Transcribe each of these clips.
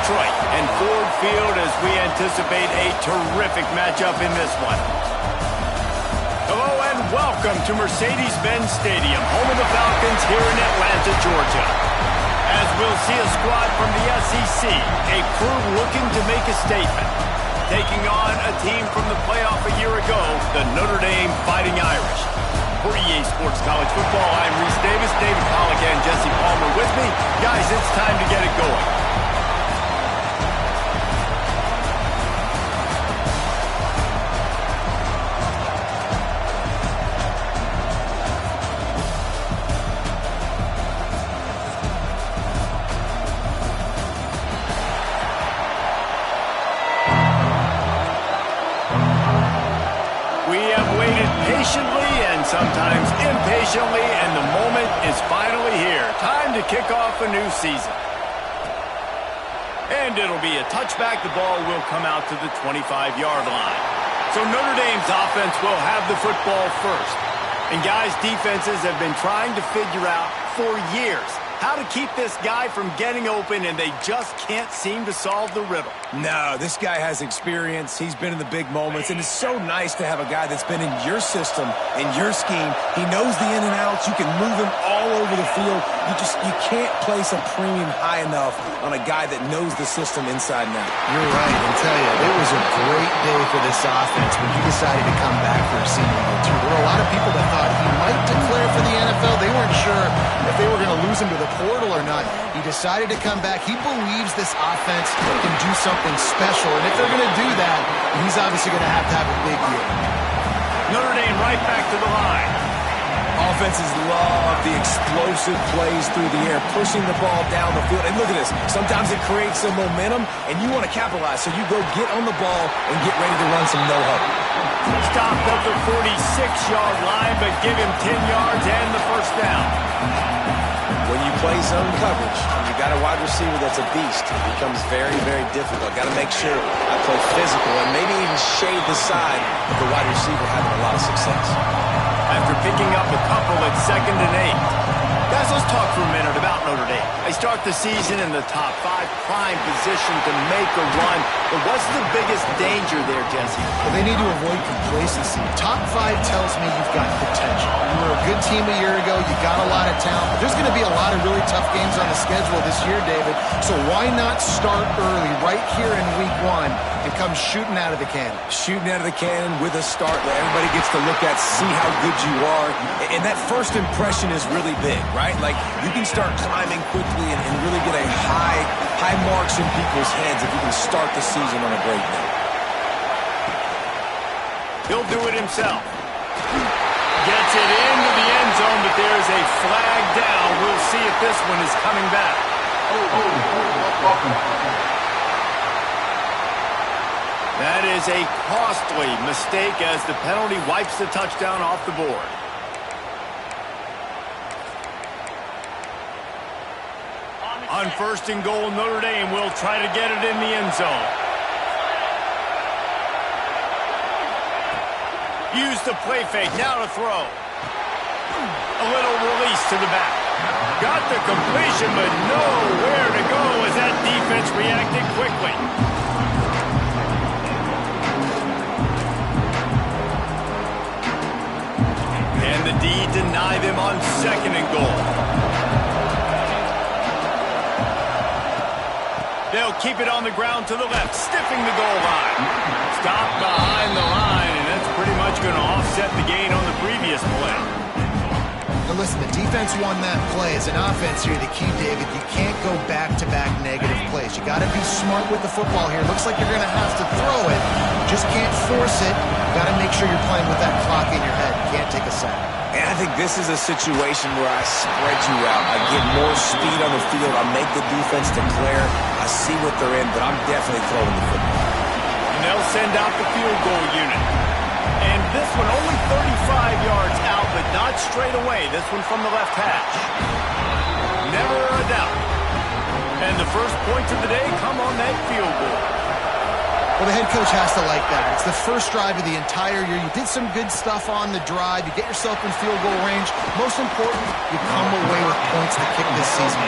Detroit and Ford Field as we anticipate a terrific matchup in this one. Hello and welcome to Mercedes-Benz Stadium, home of the Falcons here in Atlanta, Georgia. As we'll see a squad from the SEC, a crew looking to make a statement. Taking on a team from the playoff a year ago, the Notre Dame Fighting Irish. For EA Sports College Football, I'm Reese Davis, David Pollack, and Jesse Palmer with me. Guys, it's time to get it going. Sometimes impatiently, and the moment is finally here. Time to kick off a new season. And it'll be a touchback. The ball will come out to the 25-yard line. So Notre Dame's offense will have the football first. And guys, defenses have been trying to figure out for years how to keep this guy from getting open, and they just can't seem to solve the riddle. No, this guy has experience. He's been in the big moments, and it's so nice to have a guy that's been in your system, in your scheme. He knows the in and outs. You can move him all over the field. You can't place a premium high enough on a guy that knows the system inside and out. You're right. I tell you, it was a great day for this offense when he decided to come back for a senior year, too. There were a lot of people that thought he might declare for the NFL. They weren't sure if they were going to lose him to the portal or not. He decided to come back. He believes this offense can do something special, and if they're going to do that, he's obviously going to have a big year. Notre Dame right back to the line. Offenses love the explosive plays through the air, pushing the ball down the field. And look at this. Sometimes it creates some momentum, and you want to capitalize. So you go get on the ball and get ready to run some no-huddle. Stopped at the 46-yard line, but give him 10 yards and the first down. When you play zone coverage, you got a wide receiver that's a beast. It becomes very, very difficult. Got to make sure I play physical and maybe even shade the side of the wide receiver having a lot of success. After picking up a couple at 2nd and 8. Guys, let's talk for a minute about Notre Dame. They start the season in the top 5, prime position to make a run. But what's the biggest danger there, Jesse? Well, they need to avoid complacency. Top 5 tells me you've got potential. You were a good team a year ago. You got a lot of talent. But there's going to be a lot of really tough games on the schedule this year, David. So why not start early right here in week 1 and come shooting out of the cannon? Shooting out of the cannon with a start that everybody gets to look at, see how good you are. And that first impression is really big, right? Like, you can start climbing quickly and really get a high marks in people's heads if you can start the season on a great note. He'll do it himself. Gets it into the end zone, but there's a flag down. We'll see if this one is coming back. That is a costly mistake as the penalty wipes the touchdown off the board. On 1st and goal, Notre Dame will try to get it in the end zone. Use the play fake, now to throw. A little release to the back. Got the completion, but nowhere to go as that defense reacted quickly. And the D deny them on 2nd and goal. They'll keep it on the ground to the left, stiffing the goal line. Stopped behind the line, and that's pretty much going to offset the gain on the previous play. Now listen, the defense won that play. As an offense here, the key, David, you can't go back-to-back negative plays. You got to be smart with the football here. Looks like you're going to have to throw it. You just can't force it. You got to make sure you're playing with that clock in your head. You can't take a sack. And I think this is a situation where I spread you out. I get more speed on the field. I make the defense declare. I see what they're in, but I'm definitely throwing the football. And they'll send out the field goal unit. And this one only 35 yards out, but not straight away. This one from the left hash. Never a doubt. And the first points of the day come on that field goal. Well, the head coach has to like that. It's the first drive of the entire year. You did some good stuff on the drive. You get yourself in field goal range. Most important, you come away with points to kick this season.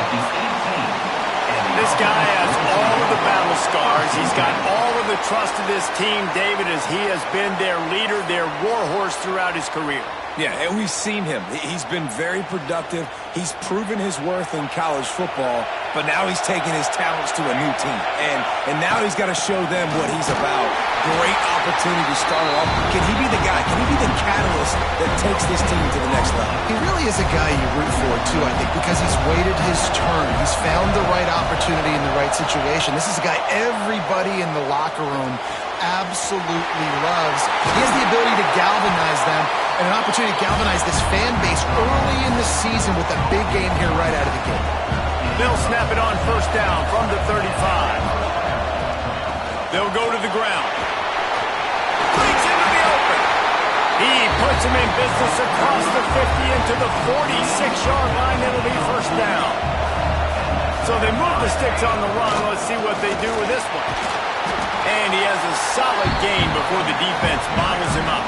This guy has all of the battle scars. He's got all of the trust of this team, David, as he has been their leader, their warhorse throughout his career. Yeah, and we've seen him. He's been very productive. He's proven his worth in college football, but now he's taking his talents to a new team. And now he's got to show them what he's about. Great opportunity to start off. Can he be the guy? Can he be the catalyst that takes this team to the next level? He really is a guy you root for, too, I think, because he's waited his turn. He's found the right opportunity in the right situation. This is a guy everybody in the locker room absolutely loves. He has the ability to galvanize them and an opportunity to galvanize this fan base early in the season with a big game here right out of the gate. They'll snap it on first down from the 35. They'll go to the ground. Breaks into the open. He puts him in business across the 50 into the 46-yard line. It'll be first down. So they move the sticks on the run. Let's see what they do with this one. And he has a solid gain before the defense bottles him up.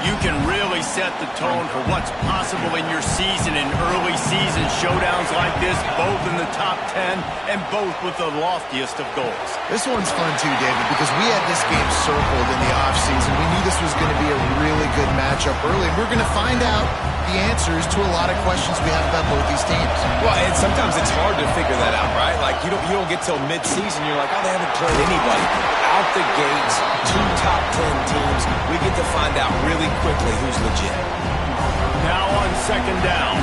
You can really set the tone for what's possible in your season in early season showdowns like this, both in the top 10 and both with the loftiest of goals. This one's fun too, David, because we had this game circled in the offseason. We knew this was going to be a really good matchup early, and we're going to find out the answers to a lot of questions we have about both these teams. Well, and sometimes it's hard to figure that out, right? Like, you don't get till mid-season, you're like, oh, they haven't played anybody. Out the gates, 2 top 10 teams, we get to find out really quickly who's legit. Now on second down.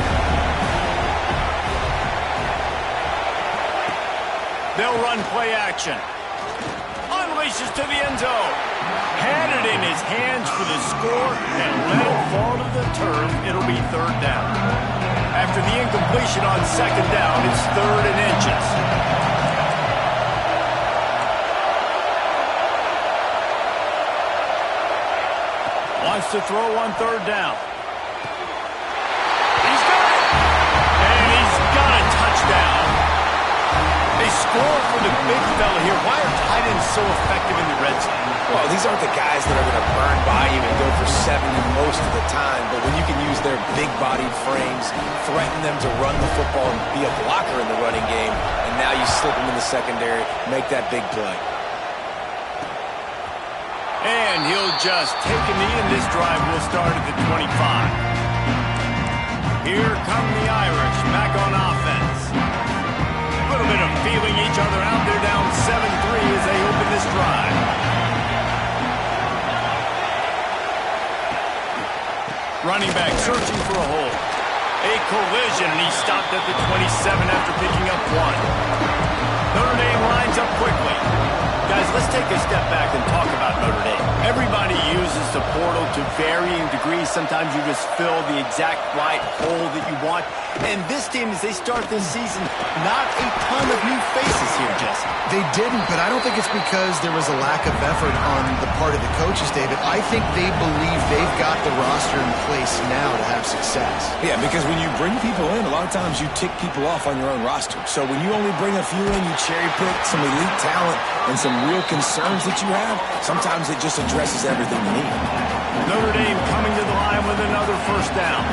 They'll run play action. Unleashes to the end zone. Had it in his hands for the score and let it fall to the turf. It'll be third down. After the incompletion on second down, it's 3rd and inches. Wants to throw on 3rd down. He's got it. And he's got a touchdown. They score for the big fella here. Why are tight ends so effective in the red zone? Well, these aren't the guys that are going to burn by you and go for 70 most of the time, but when you can use their big-bodied frames, threaten them to run the football and be a blocker in the running game, and now you slip them in the secondary, make that big play. And he'll just take a knee, and this drive will start at the 25. Here come the Irish back on offense. A little bit of feeling each other out. They're down 7-3 as they open this drive. Running back searching for a hole. A collision, and he stopped at the 27 after picking up 1. Notre Dame lines up quickly. Guys, let's take a step back and talk about Notre Dame. Everybody uses the portal to varying degrees. Sometimes you just fill the exact right hole that you want. And this team, as they start this season, not a ton of new faces here, Jesse. They didn't, but I don't think it's because there was a lack of effort on the part of the coaches, David. I think they believe they've got the roster in place now to have success. Yeah, because when you bring people in, a lot of times you tick people off on your own roster. So when you only bring a few in, you cherry pick some elite talent and some real concerns that you have, sometimes it just addresses everything you need. Notre Dame coming to the line with another first down.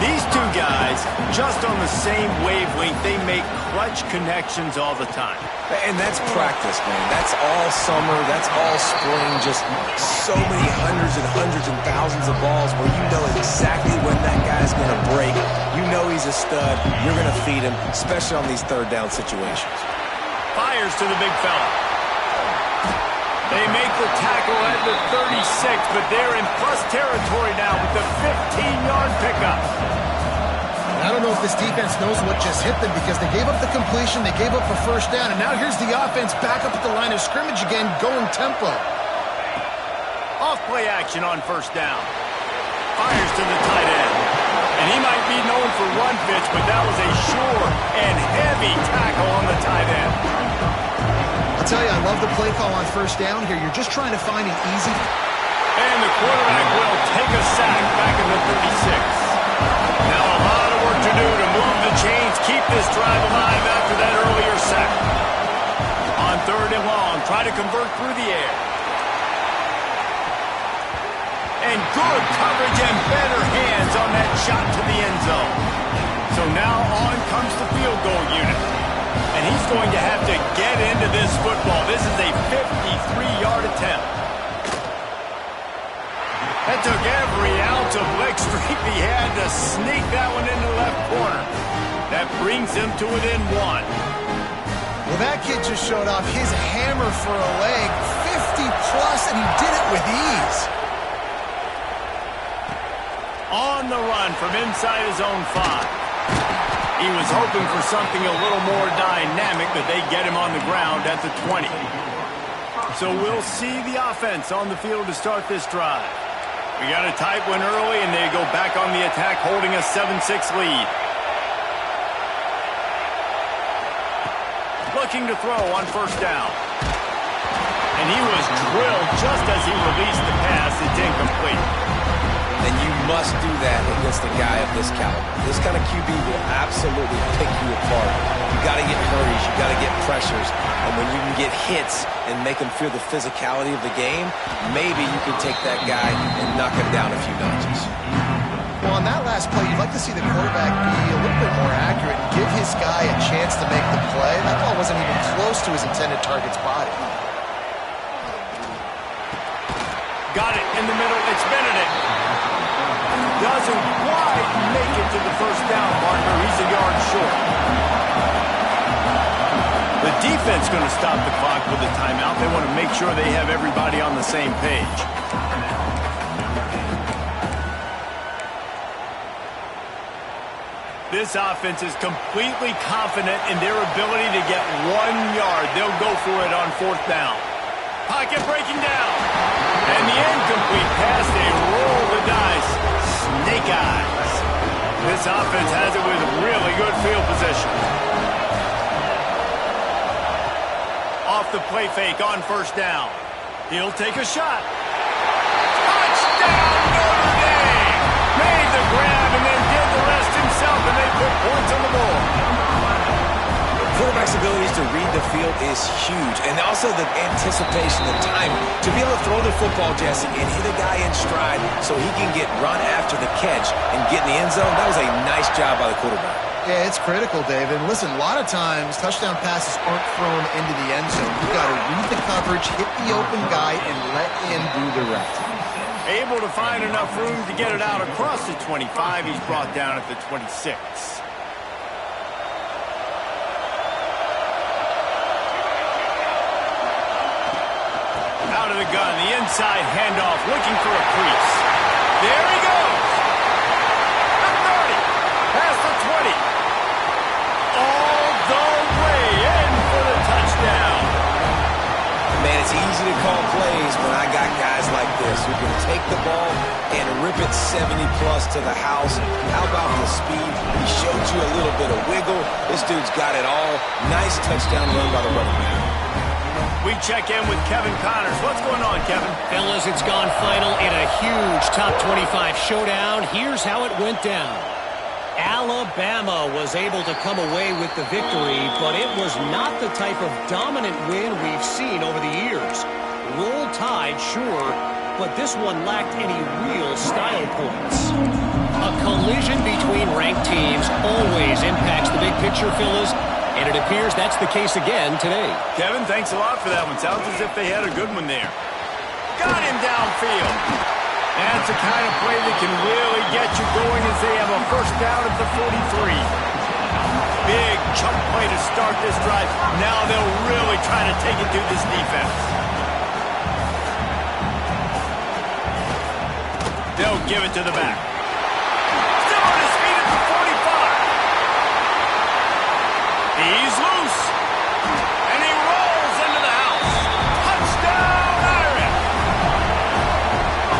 These two guys, just on the same wavelength, they make clutch connections all the time. And that's practice, man. That's all summer. That's all spring. Just so many hundreds and thousands of balls where you know exactly when that guy's going to break. You know he's a stud. You're going to feed him, especially on these third down situations. Fires to the big fella. They make the tackle at the 36, but they're in plus territory now with the 15-yard pickup. I don't know if this defense knows what just hit them because they gave up the completion, they gave up a first down, and now here's the offense back up at the line of scrimmage again, going tempo. Off play action on first down. Fires to the tight end. And he might be known for run fits, but that was a sure and heavy tackle on the tight end. I'll tell you, I love the play call on first down here. You're just trying to find an easy... And the quarterback will take a sack back in the 36. Now a lot of work to do to move the chains, keep this drive alive after that earlier sack. On 3rd and long, try to convert through the air. And good coverage and better hands on that shot to the end zone. So now on comes the field goal unit. And And he's going to have to get into this football. This is a 53-yard attempt. That took every ounce of leg strength he had to sneak that one into the left corner. That brings him to within 1. Well, that kid just showed off his hammer for a leg, 50-plus, and he did it with ease. On the run from inside his own 5. He was hoping for something a little more dynamic, but they get him on the ground at the 20. So we'll see the offense on the field to start this drive. We got a tight one early, and they go back on the attack, holding a 7-6 lead. Looking to throw on first down. And he was drilled just as he released the pass. It's incomplete. And you must do that against a guy of this caliber. This kind of QB will absolutely pick you apart. You got to get hurries, you got to get pressures, and when you can get hits and make him feel the physicality of the game, maybe you can take that guy and knock him down a few notches. Well, on that last play, you'd like to see the quarterback be a little bit more accurate and give his guy a chance to make the play. That ball wasn't even close to his intended target's body. Got it in the middle. It's Benedict. Doesn't quite make it to the first down, partner. He's a yard short. The defense going to stop the clock with a timeout. They want to make sure they have everybody on the same page. This offense is completely confident in their ability to get 1 yard. They'll go for it on fourth down. Pocket breaking down. And the incomplete pass, they roll the dice. Snake eyes. This offense has it with really good field position. Off the play fake on first down. He'll take a shot. Touchdown, Notre Dame! Made the grab and then did the rest himself, and they put points on the board. Quarterback's abilities to read the field is huge, and also the anticipation, the time to be able to throw the football, Jesse, and hit a guy in stride so he can get run after the catch and get in the end zone. That was a nice job by the quarterback. Yeah, it's critical, David. Listen, a lot of times touchdown passes aren't thrown into the end zone. You've got to read the coverage, hit the open guy, and let him do the rest. Able to find enough room to get it out across the 25. He's brought down at the 26. Out of the gun, the inside handoff, looking for a crease. There he goes. The 30, past the 20. All the way in for the touchdown. Man, it's easy to call plays when I got guys like this who can take the ball and rip it 70-plus to the house. How about the speed? He showed you a little bit of wiggle. This dude's got it all. Nice touchdown run by the running back. We check in with Kevin Connors. What's going on, Kevin? Fellas, it's gone final in a huge top 25 showdown. Here's how it went down. Alabama was able to come away with the victory, but it was not the type of dominant win we've seen over the years. Roll Tide, sure, but this one lacked any real style points. A collision between ranked teams always impacts the big picture, fellas, and it appears that's the case again today. Kevin, thanks a lot for that one. Sounds as if they had a good one there. Got him downfield. That's the kind of play that can really get you going as they have a first down at the 43. Big chunk play to start this drive. Now they'll really try to take it to this defense. They'll give it to the back. Still on his feet at the 45. He's loose. And he rolls into the house. Touchdown, Irish.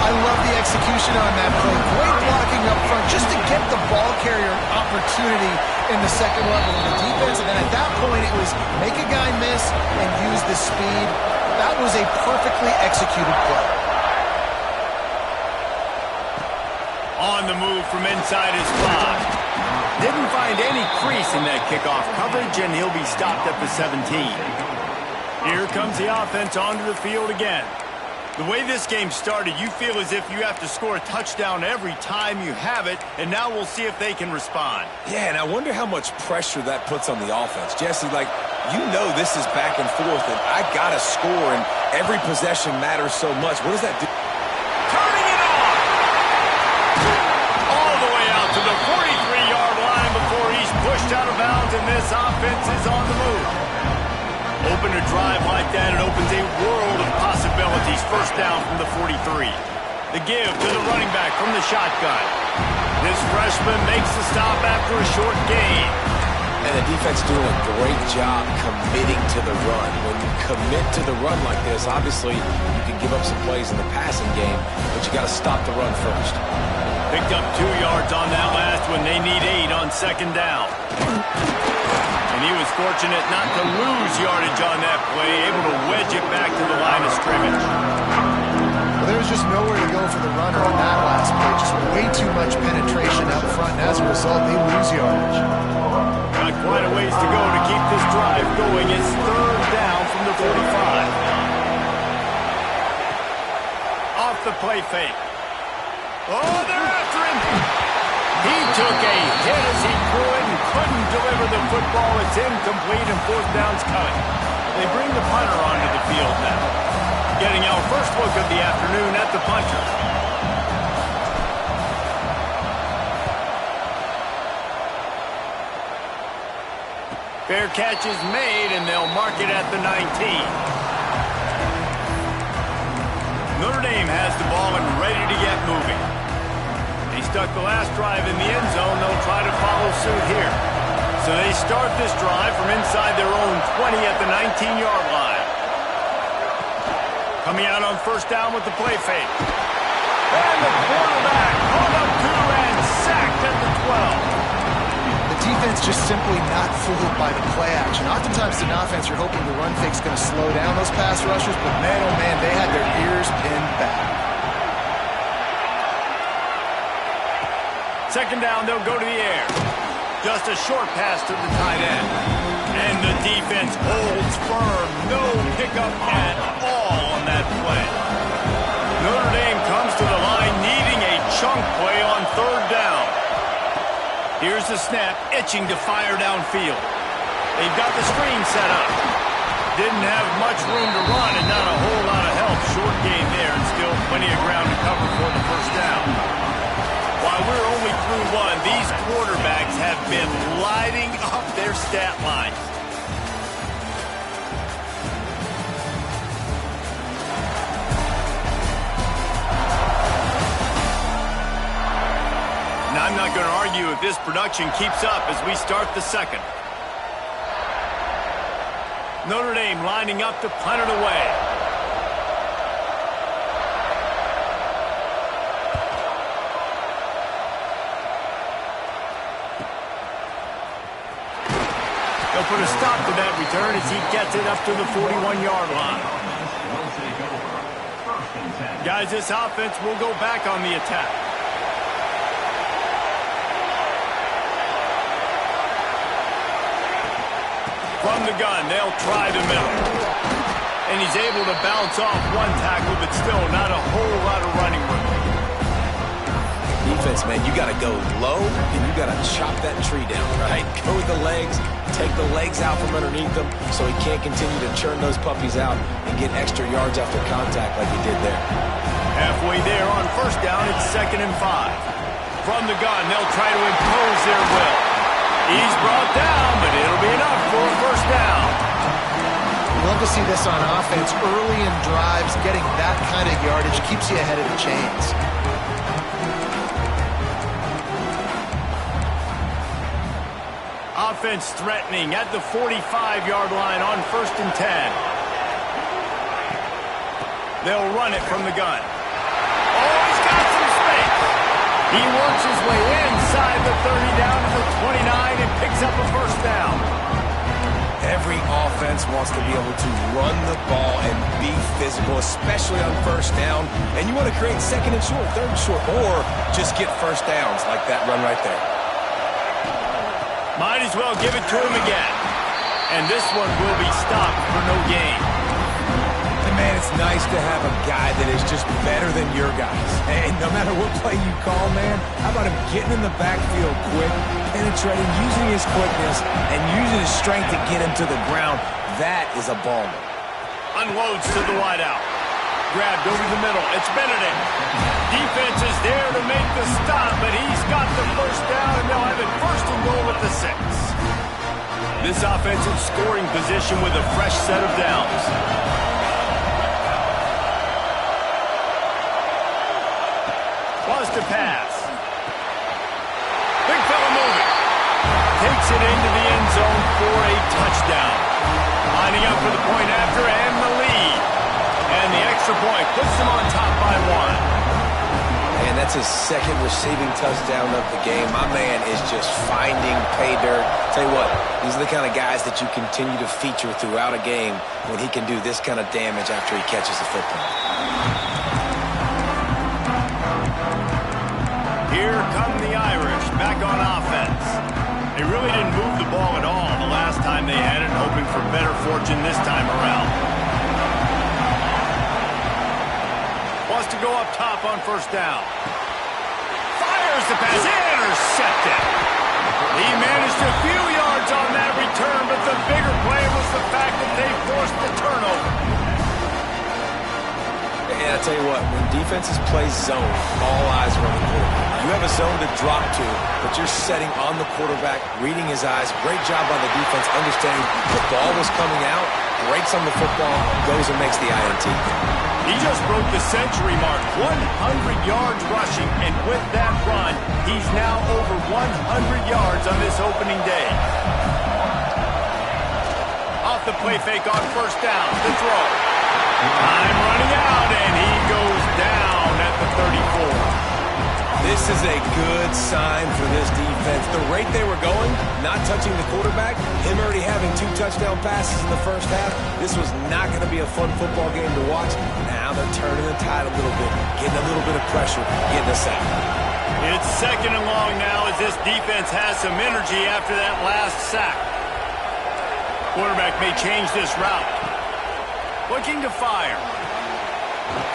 I love the execution on that play. Great blocking up front just to get the ball carrier an opportunity in the second level of the defense. And then at that point, it was make a guy miss and use the speed. That was a perfectly executed play. On the move from inside his 5. Didn't find any crease in that kickoff coverage, and he'll be stopped at the 17. Here comes the offense onto the field again. The way this game started, you feel as if you have to score a touchdown every time you have it, and now we'll see if they can respond. Yeah, and I wonder how much pressure that puts on the offense. Jesse, like, You know this is back and forth, and I got to score, and every possession matters so much. What does that do? Turning it on! All the way out to the 43-yard line before he's pushed out of bounds, and this offense is on the move. Open a drive like that, it opens a world of possibilities. First down from the 43. The give to the running back from the shotgun. This freshman makes the stop after a short gain. And the defense doing a great job committing to the run. When you commit to the run like this, obviously you can give up some plays in the passing game, but you got to stop the run first. Picked up 2 yards on that last one. They need 8 on second down. And he was fortunate not to lose yardage on that play, able to wedge it back to the line of scrimmage. Well, there was just nowhere to go for the runner on that last play. Just way too much penetration up front, and as a result, they lose yardage. Got quite a ways to go to keep this drive going. It's third down from the 45. Off the play fake. Oh, they're after him. He took a hit as he threw it and couldn't deliver the football. It's incomplete and fourth down's coming. They bring the punter onto the field now. Getting our first look of the afternoon at the punter. Fair catch is made, and they'll mark it at the 19. Notre Dame has the ball and ready to get moving. They stuck the last drive in the end zone. They'll try to follow suit here. So they start this drive from inside their own 20 at the 19-yard line. Coming out on first down with the play fake. And the quarterback caught up to and sacked at the 12. The defense just simply not fooled by the play action. Oftentimes in offense, you're hoping the run fake's going to slow down those pass rushers, but man, oh man, they had their ears pinned back. Second down, they'll go to the air. Just a short pass to the tight end. And the defense holds firm. No pickup at all on that play. Notre Dame comes to the line needing a chunk play on third down. Here's the snap, itching to fire downfield. They've got the screen set up. Didn't have much room to run and not a whole lot of help. Short gain there and still plenty of ground to cover for the first down. While we're only through one, these quarterbacks have been lighting up their stat lines. Now, I'm not going to argue if this production keeps up as we start the second. Notre Dame lining up to punt it away. They'll put a stop to that return as he gets it up to the 41-yard line. Guys, this offense will go back on the attack. From the gun, they'll try the middle. And he's able to bounce off one tackle, but still not a whole lot of running room. Defense, man, you got to go low, and you got to chop that tree down, right? Go with the legs, take the legs out from underneath them so he can't continue to churn those puppies out and get extra yards after contact like he did there. Halfway there on first down, it's 2nd and 5. From the gun, they'll try to impose their will. He's brought down, but it'll be enough for a first down. Love to see this on offense. Early in drives, getting that kind of yardage keeps you ahead of the chains. Offense threatening at the 45-yard line on 1st and 10. They'll run it from the gun. Oh, he's got some space. He works his way inside the 30 down to the 29 and picks up a first down. Every offense wants to be able to run the ball and be physical, especially on first down. And you want to create 2nd and short, 3rd and short, or just get first downs like that run right there. Might as well give it to him again. And this one will be stopped for no gain. And man, it's nice to have a guy that is just better than your guys. And no matter what play you call, man, how about him getting in the backfield quick, penetrating, using his quickness, and using his strength to get him to the ground? That is a baller. Unloads to the wideout. Grabbed over the middle. It's Benedict. Defense is there to make the stop, but he's got the first down, and they'll have it first and goal at the 6. This offensive scoring position with a fresh set of downs. Was to pass. Big fella moving. Takes it into the end zone for a touchdown. Lining up for the point after and the lead. And the extra point puts them on top by 1. And that's his second receiving touchdown of the game. My man is just finding pay dirt. Tell you what, these are the kind of guys that you continue to feature throughout a game when he can do this kind of damage after he catches the football. Here come the Irish back on offense. They really didn't move the ball at all the last time they had it, hoping for better fortune this time around. Wants to go up top on first down. Fires the pass. Intercepted. He managed a few yards on that return, but the bigger play was the fact that they forced the turnover. And I tell you what, when defenses play zone, all eyes are on the quarterback. You have a zone to drop to, but you're setting on the quarterback, reading his eyes. Great job on the defense, understanding the ball was coming out, breaks on the football, goes and makes the INT. He just broke the century mark, 100 yards rushing, and with that run, he's now over 100 yards on this opening day. Off the play fake on first down, the throw. Time running out, and he goes down at the 34. This is a good sign for this defense. The rate they were going, not touching the quarterback, him already having 2 touchdown passes in the first half, this was not going to be a fun football game to watch. Now they're turning the tide a little bit, getting a little bit of pressure, getting us out. It's second and long now as this defense has some energy after that last sack. Quarterback may change this route. Looking to fire.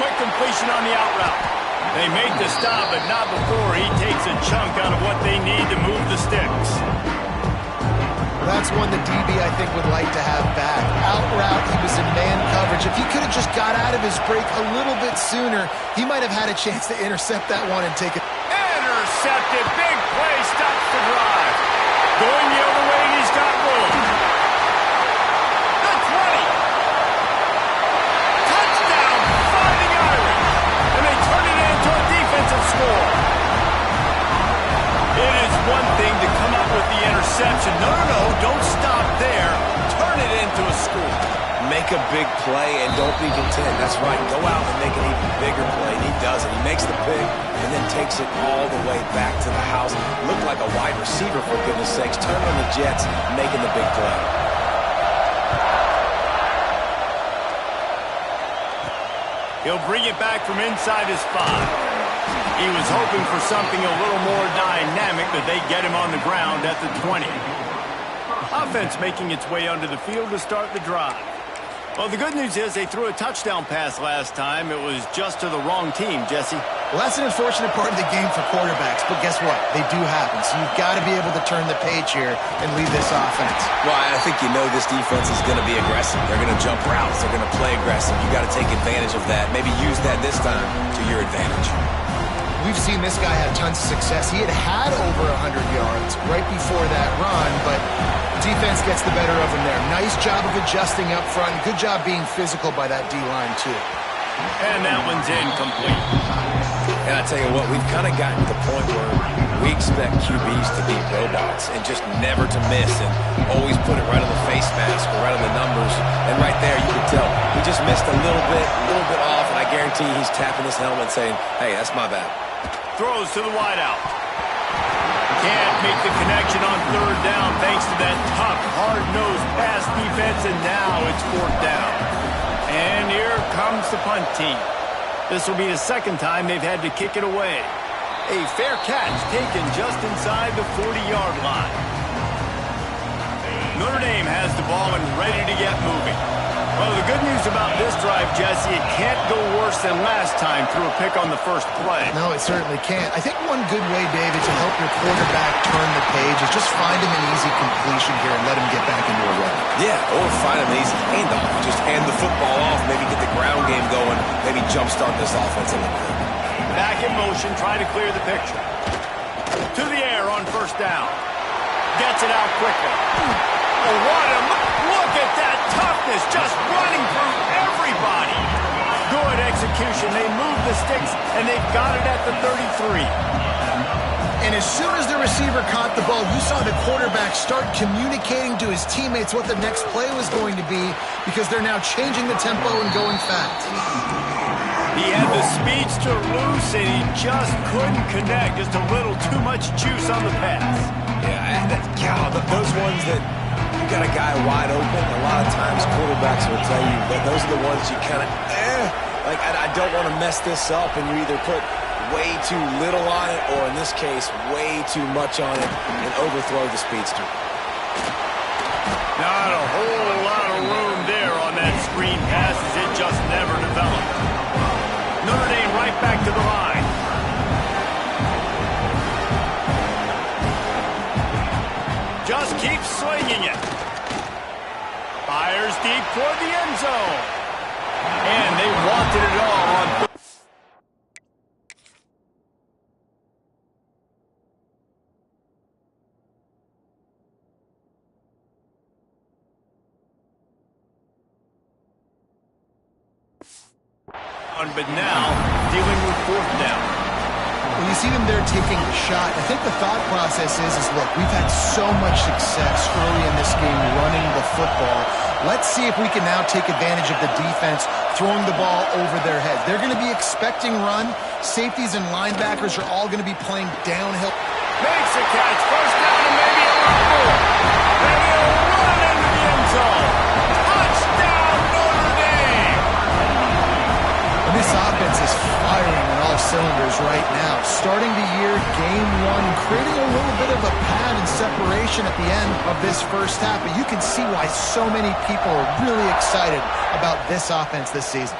Quick completion on the out route. They make the stop, but not before he takes a chunk out of what they need to move the sticks. That's one the DB, I think, would like to have back. Out route, he was in man coverage. If he could have just got out of his break a little bit sooner, he might have had a chance to intercept that one and take it. Intercepted. Big play. Stops the drive. Going the other way, and he's got room. The 20. Touchdown. Fighting Irish. And they turn it into a defensive score. It is one thing to come up with the interception. No, don't stop there. Turn it into a score. Make a big play and don't be content. That's right. Go out and make an even bigger play. And he does it. He makes the pick and then takes it all the way back to the house. Looked like a wide receiver, for goodness sakes. Turn on the Jets, making the big play. He'll bring it back from inside his 5. He was hoping for something a little more dynamic, but they get him on the ground at the 20. Offense making its way onto the field to start the drive. Well, the good news is they threw a touchdown pass last time. It was just to the wrong team, Jesse. Well, that's an unfortunate part of the game for quarterbacks, but guess what? They do happen, so you've got to be able to turn the page here and lead this offense. Well, I think you know this defense is going to be aggressive. They're going to jump routes. They're going to play aggressive. You got to take advantage of that. Maybe use that this time to your advantage. We've seen this guy have tons of success. He had over 100 yards right before that run, but defense gets the better of him there. Nice job of adjusting up front. Good job being physical by that D-line, too. And that one's incomplete. And I tell you what, we've kind of gotten to the point where we expect QBs to be robots and just never to miss and always put it right on the face mask or right on the numbers. And right there, you can tell he just missed a little bit off, and I guarantee he's tapping his helmet saying, hey, that's my bad. Throws to the wideout. Can't make the connection on third down thanks to that tough, hard-nosed pass defense, and now it's fourth down. And here comes the punt team. This will be the second time they've had to kick it away. A fair catch taken just inside the 40-yard line. Notre Dame has the ball and ready to get moving. Well, the good news about this drive, Jesse, it can't go worse than last time through a pick on the first play. No, it certainly can't. I think one good way, David, to help your quarterback turn the page is just find him an easy completion here and let him get back into a run. Yeah, or find him an easy handoff. Just hand the football off, maybe get the ground game going, maybe jumpstart this offense a little bit. Back in motion, try to clear the picture. To the air on first down. Gets it out quickly. Oh, look at that toughness, just running through everybody. Good execution. They move the sticks, and they've got it at the 33. And as soon as the receiver caught the ball, you saw the quarterback start communicating to his teammates what the next play was going to be because they're now changing the tempo and going fast. He had the speedster loose, and he just couldn't connect. Just a little too much juice on the pass. Yeah, those ones that you got a guy wide open, a lot of times quarterbacks will tell you that those are the ones you kind of, like I don't want to mess this up, and you either put way too little on it, or in this case, way too much on it, and overthrow the speedster. Not a whole lot of room there on that screen pass as it just never developed. Notre Dame right back to the line. Just keeps swinging it. Fires deep toward the end zone. And they wanted it all on. But now, dealing with fourth down. When you see them there taking the shot, I think the thought process is look, we've had so much success early in this game running the football. Let's see if we can now take advantage of the defense throwing the ball over their head. They're going to be expecting run. Safeties and linebackers are all going to be playing downhill. Makes a catch. First down and maybe a lot more. And he'll run into the end zone. Touchdown, Notre Dame! And this offense is firing on all cylinders right now. Starting the year, game one, creating a little bit of a pad and separation at the end of this first half. But you can see why so many people are really excited about this offense this season.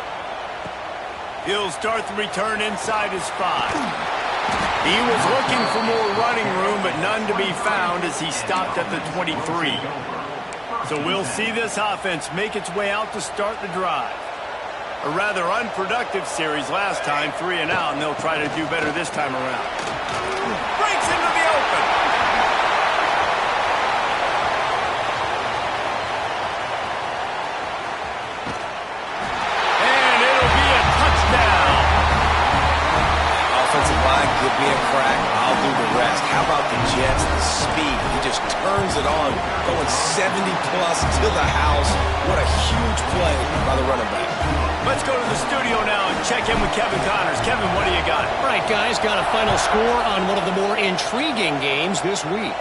He'll start the return inside his 5. He was looking for more running room, but none to be found as he stopped at the 23. So we'll see this offense make its way out to start the drive. A rather unproductive series last time, 3 and out, and they'll try to do better this time around. Breaks into the open. And it'll be a touchdown. Offensive line, give me a crack, I'll do the rest. How about the Jets, the speed? He just turns it on, going 70-plus to the house. What a huge play by the running back. Let's go to the studio now and check in with Kevin Connors. Kevin, what do you got? All right, guys, got a final score on one of the more intriguing games this week.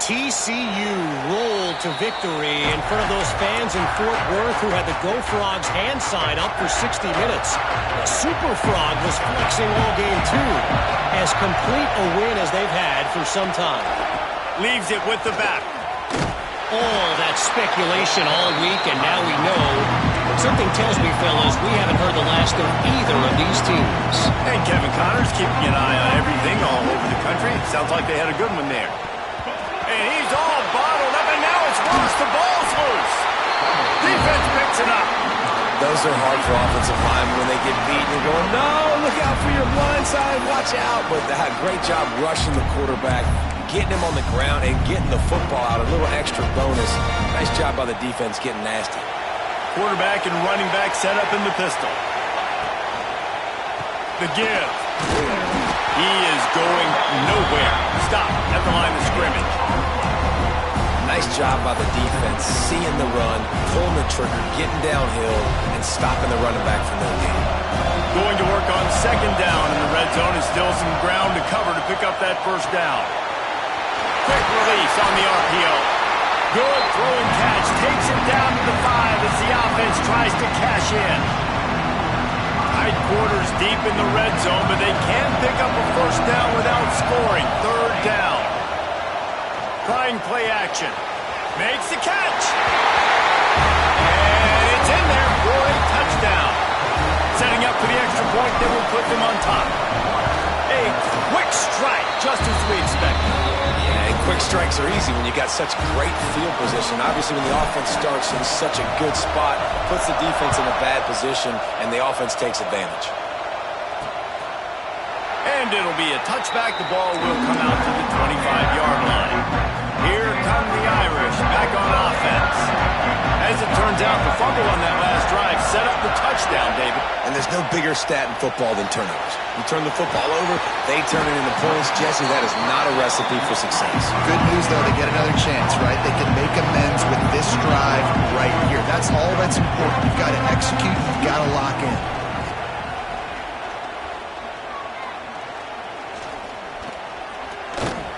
TCU rolled to victory in front of those fans in Fort Worth who had the Go Frogs hand sign up for 60 minutes. The Super Frog was flexing all game too. As complete a win as they've had for some time. Leaves it with the back. All that speculation all week, and now we know. Something tells me, fellas, we haven't heard the last of either of these teams. And Kevin Connors keeping an eye on everything all over the country. Sounds like they had a good one there. And he's all bottled up, and now it's worse. The ball's loose. Defense picks it up. Those are hard for offensive linemen when they get beat. You're going, no, look out for your blind side, watch out. But they had a great job rushing the quarterback, getting him on the ground, and getting the football out. A little extra bonus. Nice job by the defense getting nasty. Quarterback and running back set up in the pistol. The give. He is going nowhere. Stop at the line of scrimmage. Nice job by the defense, seeing the run, pulling the trigger, getting downhill, and stopping the running back from their game. Going to work on second down in the red zone, and still some ground to cover to pick up that first down. Quick release on the RPO. Good throw and catch. Takes it down to the 5 as the offense tries to cash in. Tight quarters deep in the red zone, but they can pick up a first down without scoring. Third down. Trying play action. Makes the catch. And it's point that will put them on top. A quick strike, just as we expected. And quick strikes are easy when you got such great field position. Obviously, when the offense starts in such a good spot, puts the defense in a bad position, and the offense takes advantage. And it'll be a touchback. The ball will come out to the 25-yard line. Here come the Irish back on offense. As it turns out, the fumble on that last drive set up the touchdown, David. And there's no bigger stat in football than turnovers. You turn the football over, they turn it into points. Jesse, that is not a recipe for success. Good news, though, they get another chance, right? They can make amends with this drive right here. That's all that's important. You've got to execute. You've got to lock in.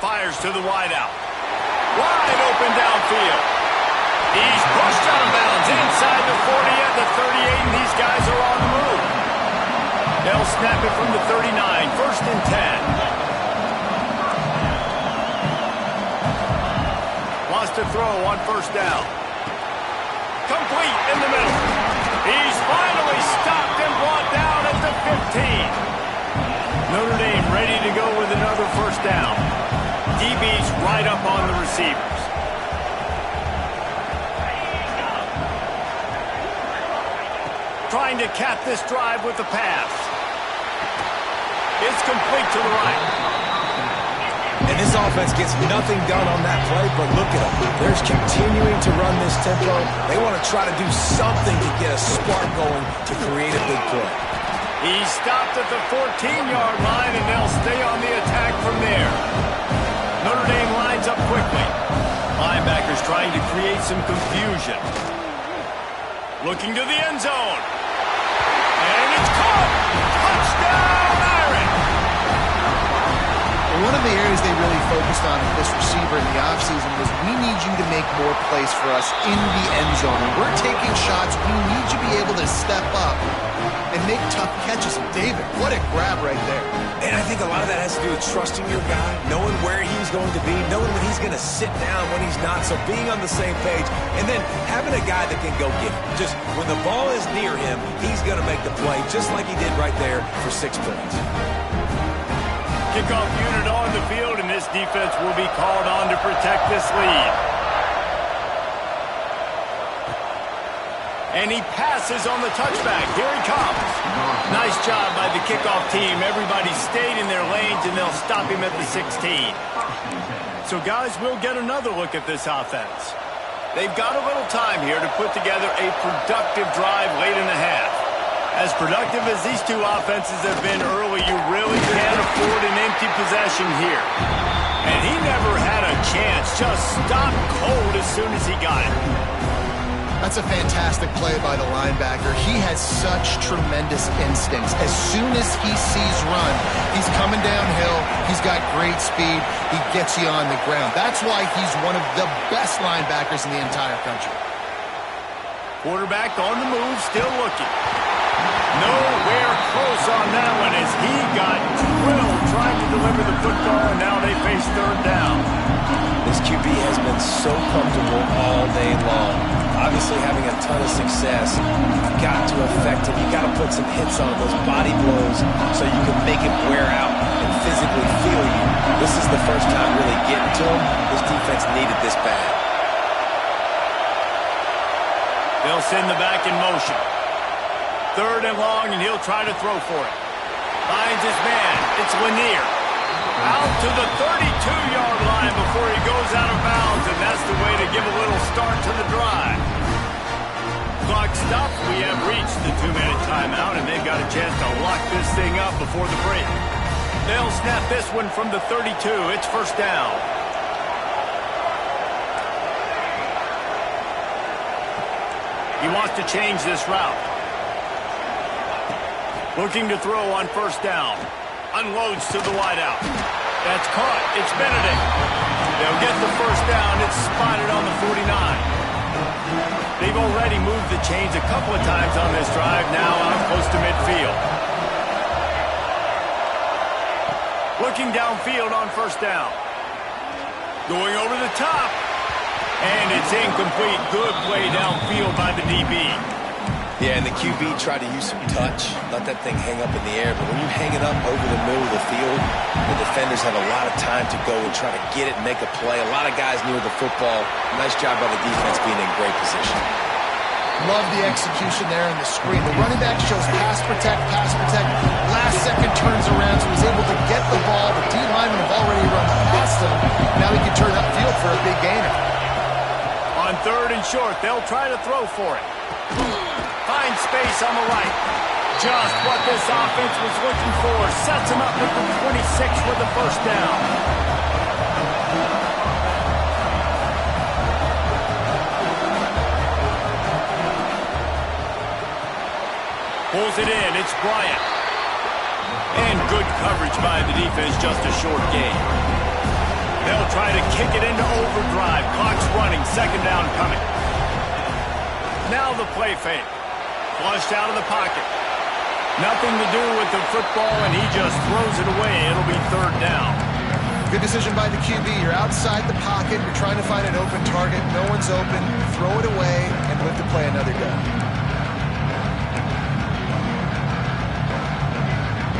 Fires to the wideout. Wide open downfield. He's pushed out of bounds inside the 40 at the 38, and these guys are on the move. They'll snap it from the 39, 1st and 10. Wants to throw on 1st down. Complete in the middle. He's finally stopped and brought down at the 15. Notre Dame ready to go with another 1st down. DB's right up on the receivers. Trying to cap this drive with the pass. It's complete to the right. And this offense gets nothing done on that play, but look at them. They're continuing to run this tempo. They want to try to do something to get a spark going to create a big play. He's stopped at the 14-yard line, and they'll stay on the attack from there. Notre Dame lines up quickly. Linebackers trying to create some confusion. Looking to the end zone. And it's caught! Touchdown, Irish! One of the areas they really focused on with this receiver in the offseason was we need you to make more plays for us in the end zone. When we're taking shots, we need you to be able to step up and make tough catches. And David, what a grab right there. And I think a lot of that has to do with trusting your guy, knowing where he's going to be, knowing when he's going to sit down, when he's not, so being on the same page, and then having a guy that can go get it. Just when the ball is near him, he's going to make the play, just like he did right there for 6 points. Kickoff unit on the field, and this defense will be called on to protect this lead. And he passes on the touchback. Here he comes. Nice job by the kickoff team. Everybody stayed in their lanes, and they'll stop him at the 16. So, guys, we'll get another look at this offense. They've got a little time here to put together a productive drive late in the half. As productive as these two offenses have been early, you really can't afford an empty possession here. And he never had a chance. Just stopped cold as soon as he got it. That's a fantastic play by the linebacker. He has such tremendous instincts. As soon as he sees run, he's coming downhill. He's got great speed. He gets you on the ground. That's why he's one of the best linebackers in the entire country. Quarterback on the move, still looking. Nowhere close on that one as he got drilled trying to deliver the football, and now they face 3rd down. This QB has been so comfortable all day long. Obviously having a ton of success. You've got to affect him. You've got to put some hits on those body blows so you can make him wear out and physically feel you. This is the first time really getting to him. This defense needed this bad. They'll send the back in motion. 3rd and long, and he'll try to throw for it. Finds his man. It's Lanier. Out to the 32-yard line before he goes out of bounds, and that's the way to give a little start to the drive. Clock stopped. We have reached the 2-minute timeout, and they've got a chance to lock this thing up before the break. They'll snap this one from the 32. It's 1st down. He wants to change this route. Looking to throw on 1st down. Unloads to the wideout. That's caught. It's Benedict. They'll get the 1st down. It's spotted on the 49. They've already moved the chains a couple of times on this drive, now out close to midfield. Looking downfield on 1st down. Going over the top. And it's incomplete. Good play downfield by the DB. Yeah, and the QB tried to use some touch, let that thing hang up in the air. But when you hang it up over the middle of the field, the defenders have a lot of time to go and try to get it and make a play. A lot of guys near the football. Nice job by the defense being in great position. Love the execution there on the screen. The running back shows pass protect, pass protect. Last second turns around, so he's able to get the ball. The D linemen have already run past him. Now he can turn upfield for a big gainer. On 3rd and short, they'll try to throw for it. Finds space on the right. Just what this offense was looking for. Sets him up at the 26 for the first down. Pulls it in. It's Bryant. And good coverage by the defense. Just a short gain. They'll try to kick it into overdrive. Clock's running. 2nd down coming. Now the play fake. Flushed out of the pocket. Nothing to do with the football, and he just throws it away. It'll be 3rd down. Good decision by the QB. You're outside the pocket. You're trying to find an open target. No one's open. Throw it away and live to play another down.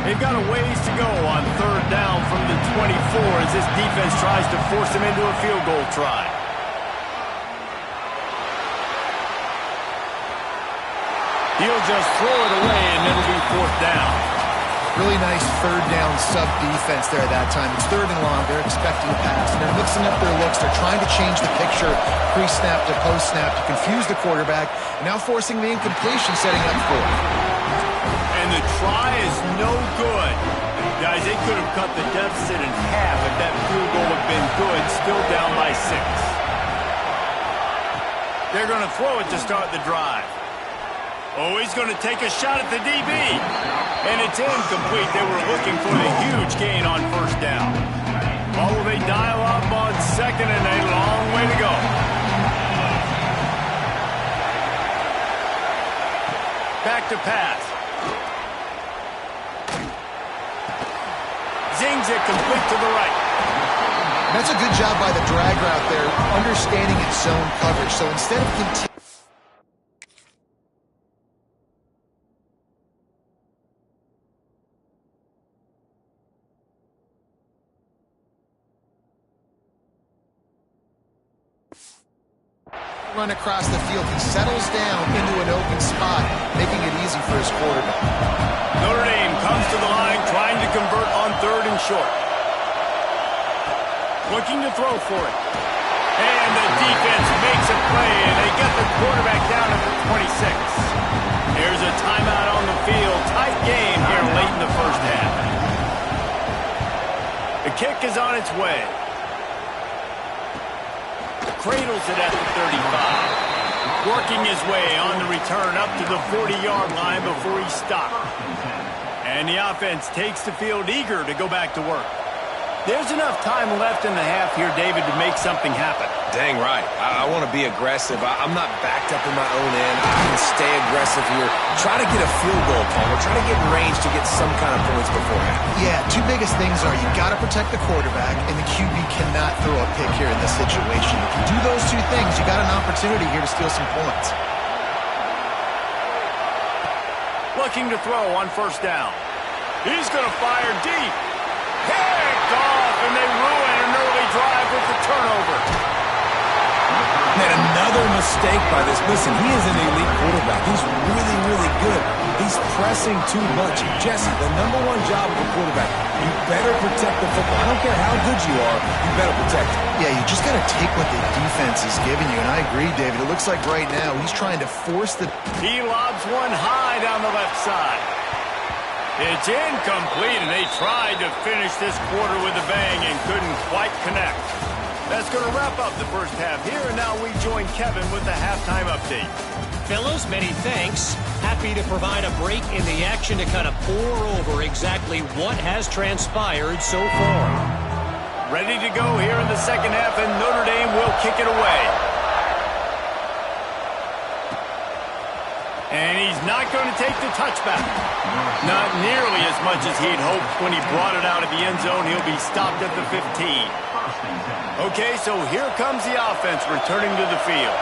They've got a ways to go on 3rd down from the 24 as this defense tries to force them into a field goal try. He'll just throw it away, and it'll be 4th down. Really nice 3rd down sub-defense there at that time. It's 3rd and long. They're expecting a pass, and they're mixing up their looks. They're trying to change the picture pre-snap to post-snap to confuse the quarterback, and now forcing the incompletion, setting up 4th. And the try is no good. Guys, they could have cut the deficit in half if that field goal had been good, still down by 6. They're going to throw it to start the drive. Oh, he's going to take a shot at the DB. And it's incomplete. They were looking for the huge gain on 1st down. Oh, they dial up on 2nd and a long way to go. Back to pass. Zings it complete to the right. That's a good job by the drag route there, understanding its zone coverage. So instead of continuing run across the field, he settles down into an open spot, making it easy for his quarterback. Notre Dame comes to the line, trying to convert on 3rd and short. Looking to throw for it. And the defense makes a play, and they get the quarterback down at the 26. Here's a timeout on the field. Tight game here late in the 1st half. The kick is on its way. Cradles it at the 35. Working his way on the return up to the 40-yard line before he's stopped. And the offense takes the field eager to go back to work. There's enough time left in the half here, David, to make something happen. Dang right. I want to be aggressive. I'm not backed up in my own end. I can stay aggressive here. Try to get a field goal, Palmer. Try to get in range to get some kind of points beforehand. Yeah, 2 biggest things are you got to protect the quarterback, and the QB cannot throw a pick here in this situation. If you do those 2 things, you got an opportunity here to steal some points. Looking to throw on 1st down. He's going to fire deep. Picked off, and they ruin an early drive with the turnover. And another mistake by this. Listen, he is an elite quarterback. He's really, really good. He's pressing too much. Jesse, the #1 job of a quarterback, you better protect the football. I don't care how good you are, you better protect it. Yeah, you just got to take what the defense is giving you, and I agree, David. It looks like right now he's trying to force the... He lobs one high down the left side. It's incomplete, and they tried to finish this quarter with a bang and couldn't quite connect. That's going to wrap up the 1st half here, and now we join Kevin with the halftime update. Fellows, many thanks. Happy to provide a break in the action to kind of pour over exactly what has transpired so far. Ready to go here in the 2nd half, and Notre Dame will kick it away. And he's not going to take the touchback. Not nearly as much as he'd hoped when he brought it out of the end zone. He'll be stopped at the 15. Okay, so here comes the offense returning to the field.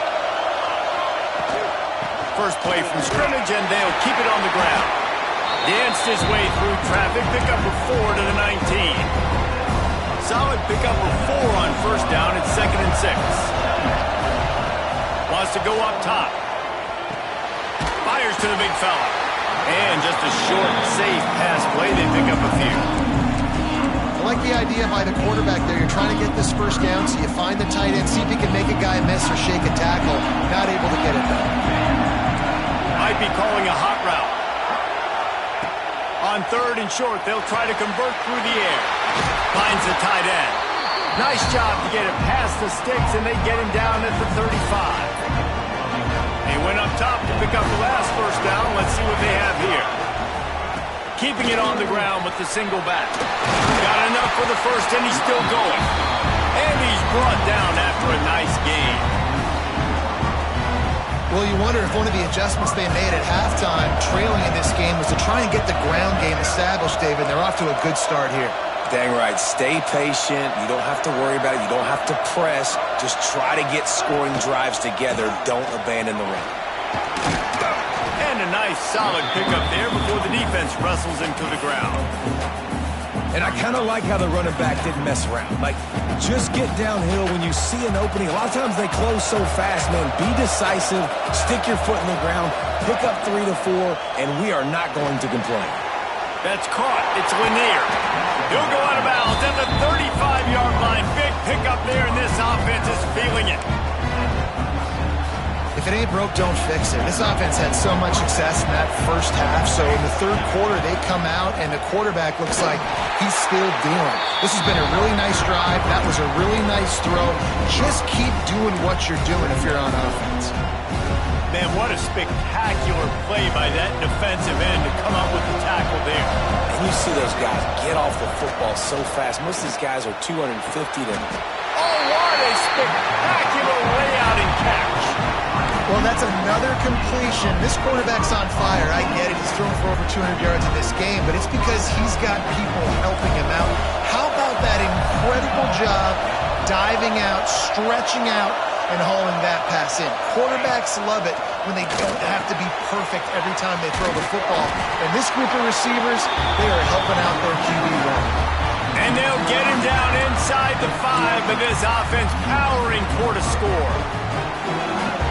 first play from scrimmage, and they'll keep it on the ground. Danced his way through traffic, pick up a 4 to the 19. Solid pick up a 4 on first down. It's 2nd and 6. Wants to go up top. Fires to the big fella. And just a short, safe pass play. They pick up a few. I like the idea by the quarterback there. You're trying to get this first down, so you find the tight end, see if he can make a guy miss or shake a tackle. Not able to get it done. Might be calling a hot route. On 3rd and short, they'll try to convert through the air. Finds the tight end. Nice job to get it past the sticks, and they get him down at the 35. They went up top to pick up the last first down. Let's see what they have here. Keeping it on the ground with the single back. Got enough for the first, and he's still going. And he's brought down after a nice gain. Well, you wonder if one of the adjustments they made at halftime, trailing in this game, was to try and get the ground game established, David. They're off to a good start here. Dang right. Stay patient. You don't have to worry about it. You don't have to press. Just try to get scoring drives together. Don't abandon the run. And a nice solid pickup there before the defense wrestles him to the ground. And I kind of like how the running back didn't mess around. Like, just get downhill when you see an opening. A lot of times they close so fast, man. Be decisive. Stick your foot in the ground. Pick up 3 to 4, and we are not going to complain. That's caught. It's Lanier. He'll go out of bounds at the 35-yard line. Big pickup there, and this offense is feeling it. If it ain't broke, don't fix it. This offense had so much success in that first half, so in the third quarter, they come out, and the quarterback looks like he's still dealing. This has been a really nice drive. That was a really nice throw. Just keep doing what you're doing if you're on offense. Man, what a spectacular play by that defensive end to come up with the tackle there. And you see those guys get off the football so fast. Most of these guys are 250 to... Oh, what a spectacular layout and catch. Well, that's another completion. This quarterback's on fire. I get it. He's thrown for over 200 yards in this game, but it's because he's got people helping him out. How about that incredible job diving out, stretching out, and hauling that pass in? Quarterbacks love it when they don't have to be perfect every time they throw the football. And this group of receivers, they are helping out their QB run. And they'll get him down inside the 5, but this offense powering toward a score.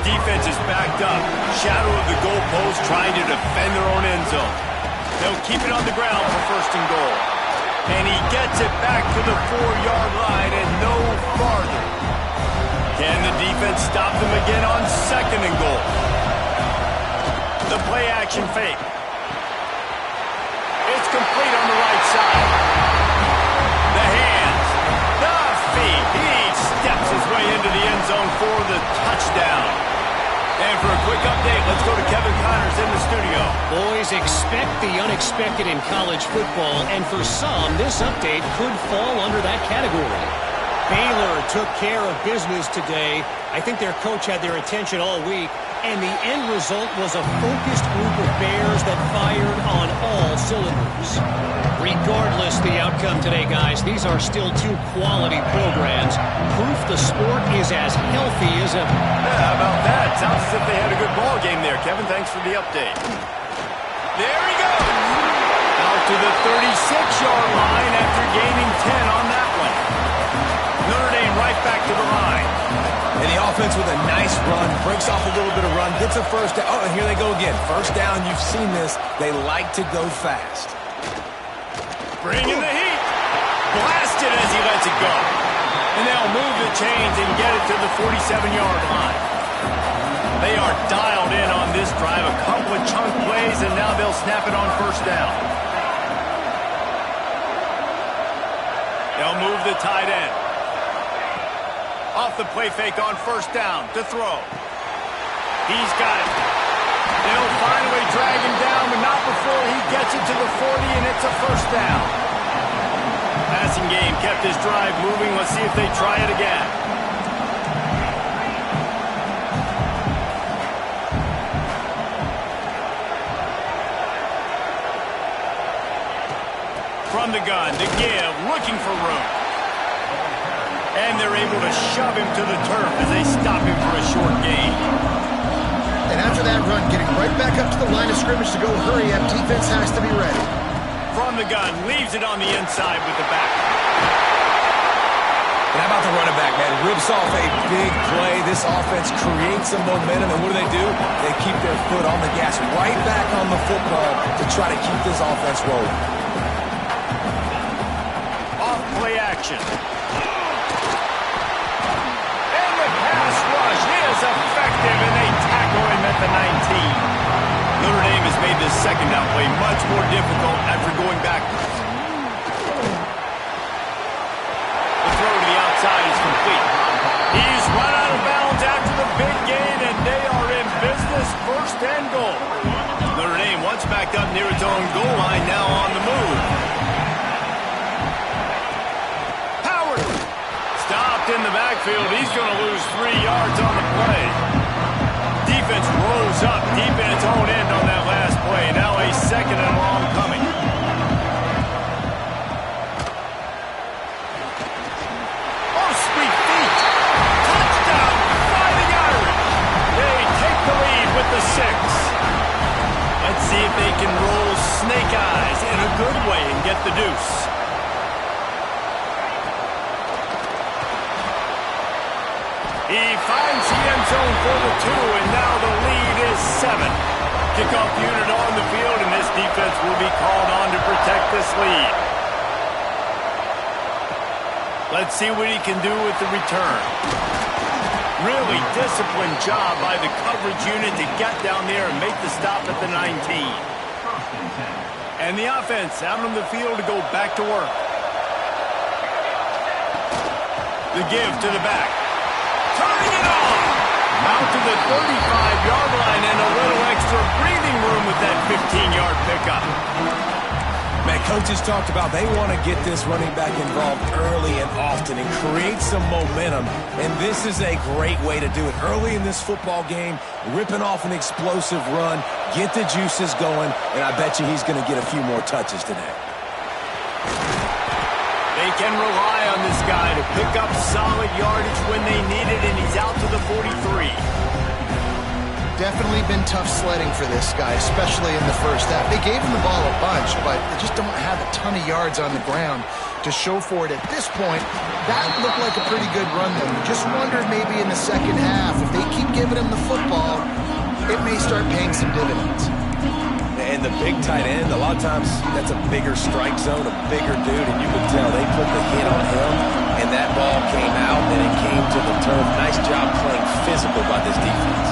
Defense is backed up. Shadow of the goalpost trying to defend their own end zone. They'll keep it on the ground for 1st and goal. And he gets it back to the 4-yard line and no farther. Can the defense stop them again on 2nd and goal? The play action fake. It's complete on the right side. The hands. The feet. He steps his way into the end zone for the touchdown. And for a quick update, let's go to Kevin Connors in the studio. Boys, expect the unexpected in college football, and for some, this update could fall under that category. Baylor took care of business today. I think their coach had their attention all week, and the end result was a focused group of Bears that fired on all cylinders. Regardless the outcome today, guys, these are still 2 quality programs. Proof the sport is as healthy as ever. Yeah, how about that? Sounds as if they had a good ball game there. Kevin, thanks for the update. There he goes. Out to the 36-yard line after gaining 10 on that one. Notre Dame right back to the line. And the offense with a nice run, breaks off a little bit of run, gets a first down. Oh, and here they go again. First down, you've seen this. They like to go fast. Bringing the heat. Blasted as he lets it go. And they'll move the chains and get it to the 47-yard line. They are dialed in on this drive. A couple of chunk plays, and now they'll snap it on first down. They'll move the tight end. Off the play fake on first down to throw. He's got it. They'll finally drag him down, but not before he gets it to the 40, and it's a first down. Passing game kept his drive moving. Let's see if they try it again. From the gun, to give, looking for room. And they're able to shove him to the turf as they stop him for a short gain. And And after that run, getting right back up to the line of scrimmage to go hurry up, defense has to be ready. From the gun, leaves it on the inside with the back. And how about the running back, man? Rips off a big play. This offense creates some momentum, and what do? They keep their foot on the gas, right back on the football to try to keep this offense rolling. Off play action. And the pass rush is effective, and they tackle him at the 19. Notre Dame has made this second down play much more difficult after going backwards. The throw to the outside is complete. He's run out of bounds after the big gain, and they are in business, first and goal. Notre Dame once backed up near its own goal line, now on the move. Howard stopped in the backfield. He's going to lose 3 yards on the play. Defense rolls up deep in its own end on that last play. Now a second and long coming. Oh, sweet feet. Touchdown, Fighting Irish. They take the lead with the 6. Let's see if they can roll snake eyes in a good way and get the deuce. He finds the end zone for the 2, and now the lead is 7. Kickoff unit on the field, and this defense will be called on to protect this lead. Let's see what he can do with the return. Really disciplined job by the coverage unit to get down there and make the stop at the 19. And the offense out on the field to go back to work. The give to the back. Turning it on! Out to the 35-yard line and a little extra breathing room with that 15-yard pickup. Man, coaches talked about they want to get this running back involved early and often and create some momentum, and this is a great way to do it. Early in this football game, ripping off an explosive run, get the juices going, and I bet you he's going to get a few more touches today. They can rely on this guy to pick up solid yardage when they need it, and he's out to the 43. Definitely been tough sledding for this guy, especially in the first half. They gave him the ball a bunch, but they just don't have a ton of yards on the ground to show for it at this point. That looked like a pretty good run, though. You just wondered maybe in the second half, if they keep giving him the football, it may start paying some dividends. And the big tight end, a lot of times that's a bigger strike zone, a bigger dude, and you could tell they put the hit on him, and that ball came out, and it came to the turf. Nice job playing physical by this defense.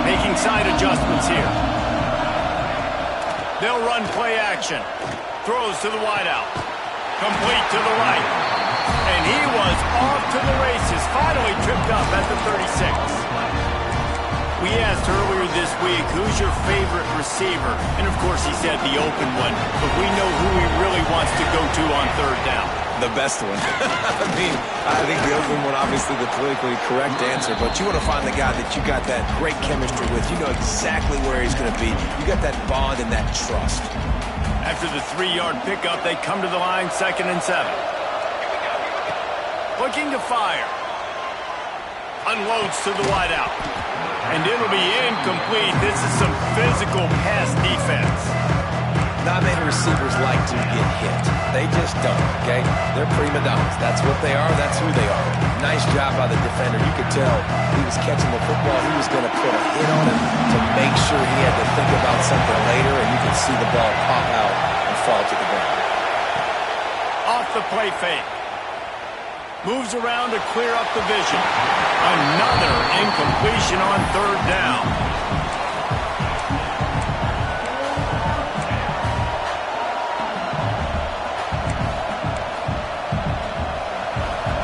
Making side adjustments here. They'll run play action. Throws to the wideout. Complete to the right. And he was off to the races. Finally tripped up at the 36. We asked earlier this week, who's your favorite receiver? And of course he said the open one. But we know who he really wants to go to on third down. The best one. I think the open one, obviously the politically correct answer, but you want to find the guy that you got that great chemistry with. You know exactly where he's going to be. You got that bond and that trust. After the 3-yard pickup, they come to the line, 2nd and 7. Looking to fire. Unloads to the wideout. And it'll be incomplete. This is some physical pass defense. Not many receivers like to get hit. They just don't, okay? They're prima donnas. That's what they are. That's who they are. Nice job by the defender. You could tell he was catching the football. He was going to put a hit on him to make sure he had to think about something later, and you could see the ball pop out and fall to the ground. Off the play fake. Moves around to clear up the vision. Another incompletion on third down.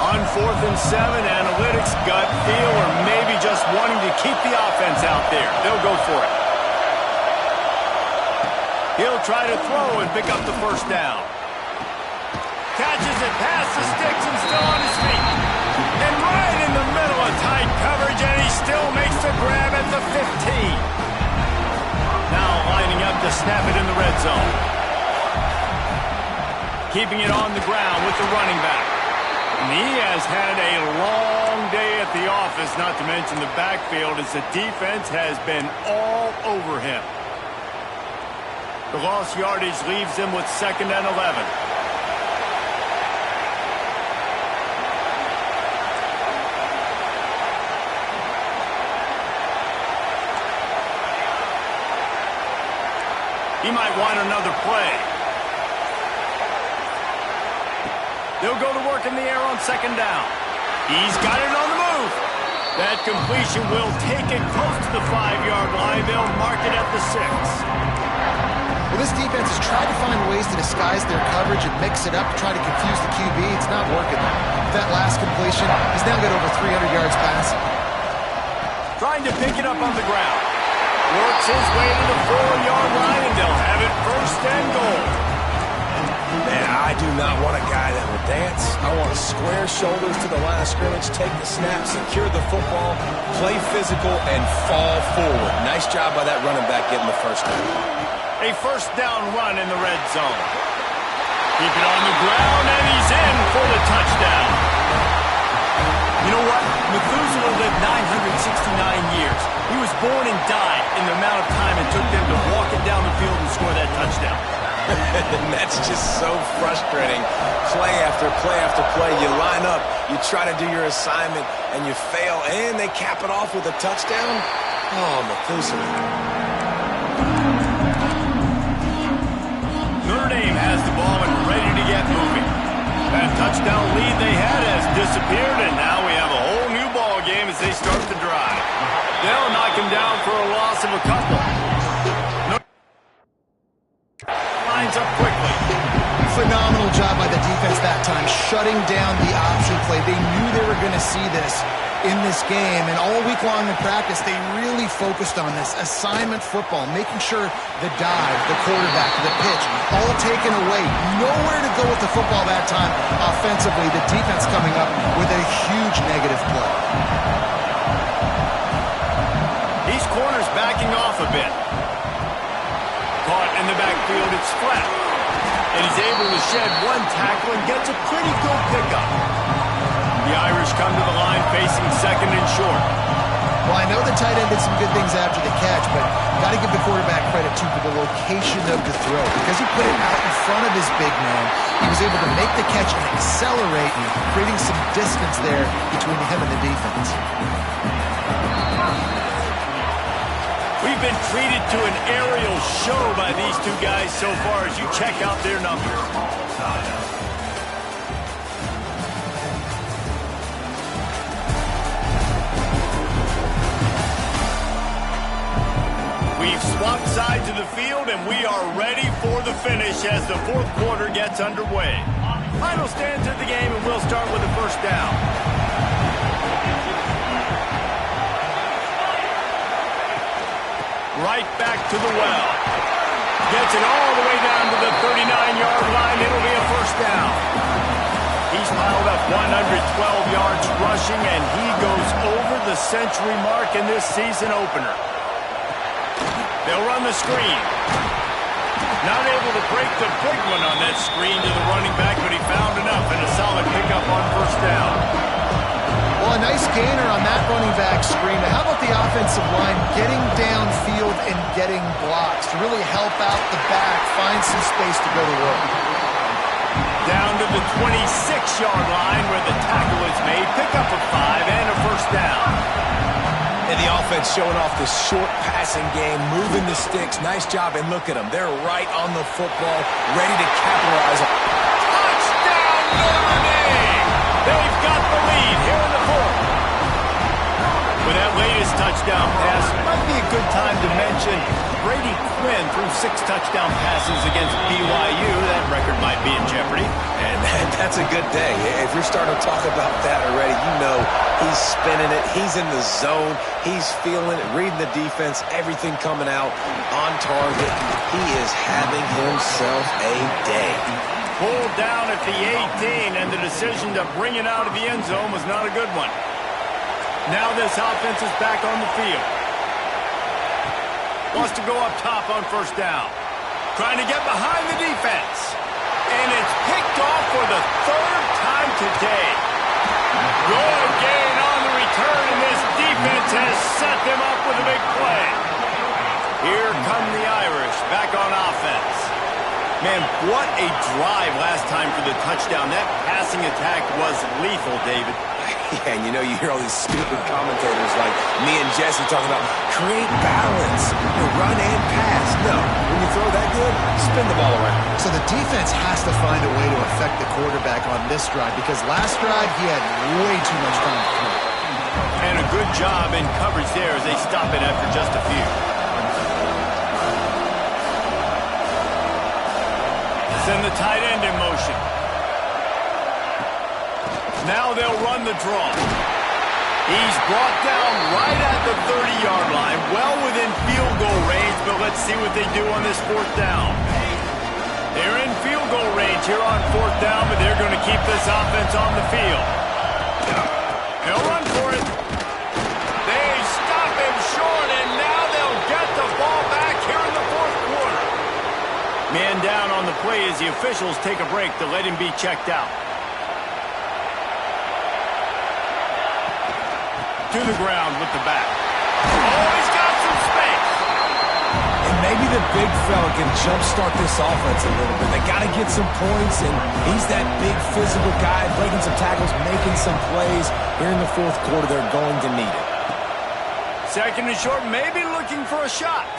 On 4th and 7, analytics, gut feel, or maybe just wanting to keep the offense out there. They'll go for it. He'll try to throw and pick up the first down. Catches it past the sticks and still on his feet. And right in the middle of tight coverage, and he still makes the grab at the 15. Now lining up to snap it in the red zone. Keeping it on the ground with the running back. And he has had a long day at the office, not to mention the backfield, as the defense has been all over him. The lost yardage leaves him with 2nd and 11. He might want another play. They'll go to work in the air on 2nd down. He's got it on the move. That completion will take it close to the 5-yard line. They'll mark it at the 6. Well, this defense has tried to find ways to disguise their coverage and mix it up to try to confuse the QB. It's not working. With that last completion, he's now got over 300 yards passing. Trying to pick it up on the ground. Works his way to the 4-yard line, and they'll have it 1st and goal. Man, I do not want a guy that will dance. I want square shoulders to the line of scrimmage, take the snap, secure the football, play physical, and fall forward. Nice job by that running back getting the 1st down. A 1st down run in the red zone. Keep it on the ground, and he's in for the touchdown. You know what? Methuselah lived 969 years. He was born and died in the amount of time it took them to walk it down the field and score that touchdown. And that's just so frustrating. Play after play after play. You line up, you try to do your assignment, and you fail, and they cap it off with a touchdown? Oh, Methuselah. Notre Dame has the ball and ready to get moving. That touchdown lead they had has disappeared, and now we have a whole new ball game as they start the drive. They'll knock him down for a loss of a couple. Lines up quickly. Phenomenal job by the defense that time, shutting down the option play. They knew they were going to see this in this game, and all week long in practice, they really focused on this assignment football, making sure the dive, the quarterback, the pitch, all taken away. Nowhere to go with the football that time offensively. The defense coming up with a huge negative play. These corners backing off a bit. Caught in the backfield, it's flat. And he's able to shed one tackle and gets a pretty good pickup. The Irish come to the line facing 2nd and short. Well, I know the tight end did some good things after the catch, but got to give the quarterback credit, too, for the location of the throw. Because he put it out in front of his big man, he was able to make the catch and accelerate, creating some distance there between him and the defense. We've been treated to an aerial show by these two guys so far as you check out their numbers. We've swapped sides of the field, and we are ready for the finish as the 4th quarter gets underway. Final stands of the game, and we'll start with a 1st down. Right back to the well. Gets it all the way down to the 39-yard line. It'll be a 1st down. He's piled up 112 yards rushing, and he goes over the century mark in this season opener. They'll run the screen. Not able to break the big one on that screen to the running back, but he found enough and a solid pickup on 1st down. Well, a nice gainer on that running back screen. How about the offensive line getting downfield and getting blocks to really help out the back, find some space to go to work? Down to the 26-yard line where the tackle is made. Pick up a 5 and a 1st down. And the offense showing off the short passing game, moving the sticks. Nice job, and look at them. They're right on the football, ready to capitalize on. Touchdown, Notre Dame! They've got the lead here in the 4th. With that latest touchdown pass, it might be a good time to mention Brady Quinn threw 6 touchdown passes against BYU. That record might be in jeopardy. And that's a good day. If you're starting to talk about that already, you know he's spinning it. He's in the zone. He's feeling it, reading the defense, everything coming out on target. He is having himself a day. Pulled down at the 18, and the decision to bring it out of the end zone was not a good one. Now this offense is back on the field. Wants to go up top on 1st down. Trying to get behind the defense. And it's picked off for the third time today. Good gain on the return, and this defense has set them up with a big play. Here come the Irish back on offense. Man, what a drive last time for the touchdown. That passing attack was lethal, David. Yeah, and you hear all these stupid commentators like me and Jesse talking about create balance, run and pass. No, when you throw that good, spin the ball around. So the defense has to find a way to affect the quarterback on this drive because last drive he had way too much time to throw. And a good job in coverage there as they stop it after just a few. Send the tight end in motion. Now they'll run the draw. He's brought down right at the 30-yard line, well within field goal range, but let's see what they do on this fourth down. They're in field goal range here on fourth down, but they're going to keep this offense on the field. They'll run for it. They stop him short, and now they'll get the ball back here in the fourth quarter. Man down on the play as the officials take a break to let him be checked out. To the ground with the back. Oh, he's got some space. And maybe the big fella can jumpstart this offense a little bit. They got to get some points, and he's that big physical guy, breaking some tackles, making some plays. Here in the fourth quarter, they're going to need it. Second and short, maybe looking for a shot.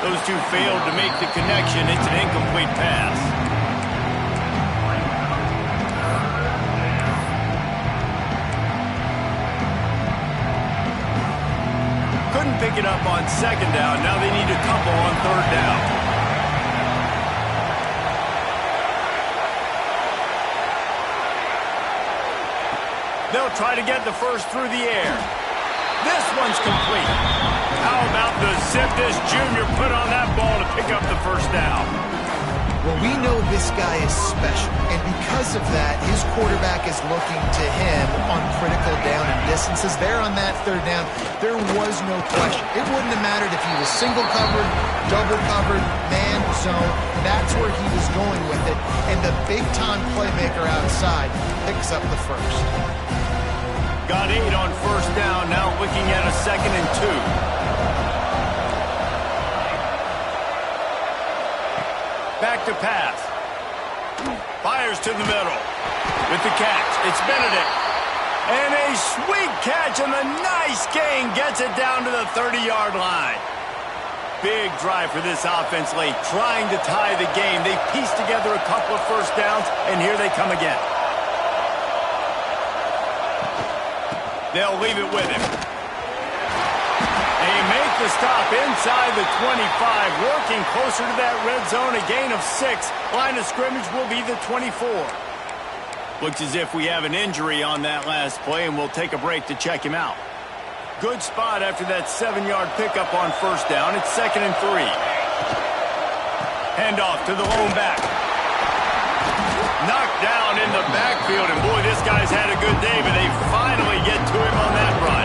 Those two failed to make the connection. It's an incomplete pass. Couldn't pick it up on second down. Now they need a couple on third down. They'll try to get the first through the air. This one's complete. How about the zip this junior put on that ball to pick up the first down? Well, we know this guy is special, and because of that, his quarterback is looking to him on critical down and distances. There on that third down, there was no question. It wouldn't have mattered if he was single covered, double covered, man, zone. That's where he was going with it, and the big-time playmaker outside picks up the first. Got 8 on first down, now looking at a 2nd and 2. Back to pass. Fires to the middle. With the catch, it's Benedict. And a sweet catch and a nice gain gets it down to the 30-yard line. Big drive for this offense late, trying to tie the game. They pieced together a couple of first downs, and here they come again. They'll leave it with him. They make the stop inside the 25, working closer to that red zone, a gain of 6. Line of scrimmage will be the 24. Looks as if we have an injury on that last play, and we'll take a break to check him out. Good spot after that 7-yard pickup on first down. It's 2nd and 3. Handoff to the lone back. Knocked down in the backfield, and boy, this guy's had a good day, but they finally get to him on that run.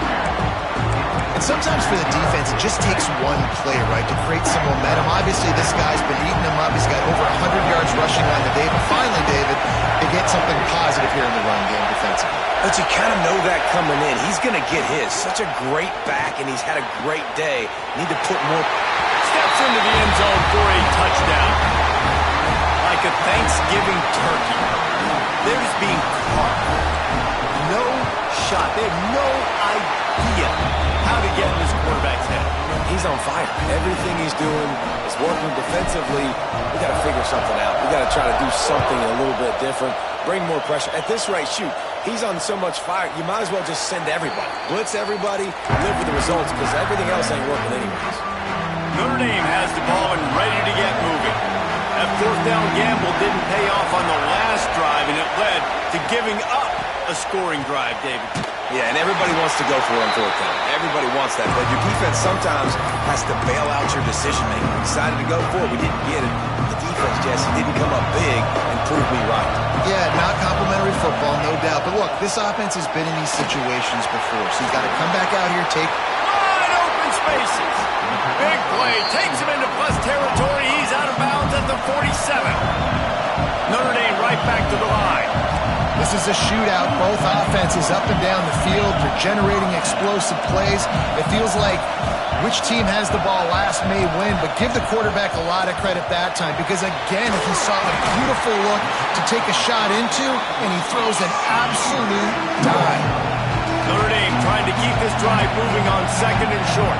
And sometimes for the defense, it just takes one play, right, to create some momentum. Obviously, this guy's been eating him up. He's got over 100 yards rushing on the day, but finally, David, they get something positive here in the run game defensively. But you kind of know that coming in. He's going to get his. Such a great back, and he's had a great day. Need to put more. Steps into the end zone for a touchdown. Like a Thanksgiving turkey. They're just being caught. No shot. They have no idea how to get in this quarterback's head. He's on fire. Everything he's doing is working defensively. We got to figure something out. We got to try to do something a little bit different. Bring more pressure. At this rate, shoot, he's on so much fire, you might as well just send everybody. Blitz everybody, live with the results, because everything else ain't working anyways. Notre Dame has the ball and ready to get moving. That fourth down gamble didn't pay off on the last drive, and it led to giving up a scoring drive, David. Yeah, and everybody wants to go for it on fourth down. Everybody wants that, but your defense sometimes has to bail out your decision-making. We decided to go for it. We didn't get it. The defense, Jesse, didn't come up big and prove me right. Yeah, not complimentary football, no doubt. But look, this offense has been in these situations before, so he's got to come back out here, take wide open spaces. Big play. Takes him into plus territory. He's out of bounds at the 47. This is a shootout. Both offenses up and down the field. They're generating explosive plays. It feels like which team has the ball last may win, but give the quarterback a lot of credit that time because, again, he saw a beautiful look to take a shot into, and he throws an absolute dive. Notre Dame trying to keep this drive moving on 2nd and short.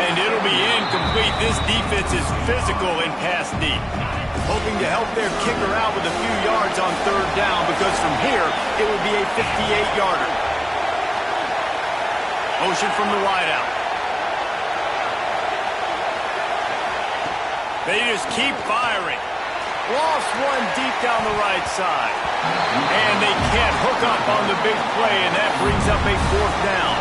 And it'll be incomplete. This defense is physical in pass deep. Hoping to help their kicker out with a few yards on 3rd down because from here, it would be a 58-yarder. Motion from the wideout. They just keep firing. Lost one deep down the right side. And they can't hook up on the big play, and that brings up a 4th down.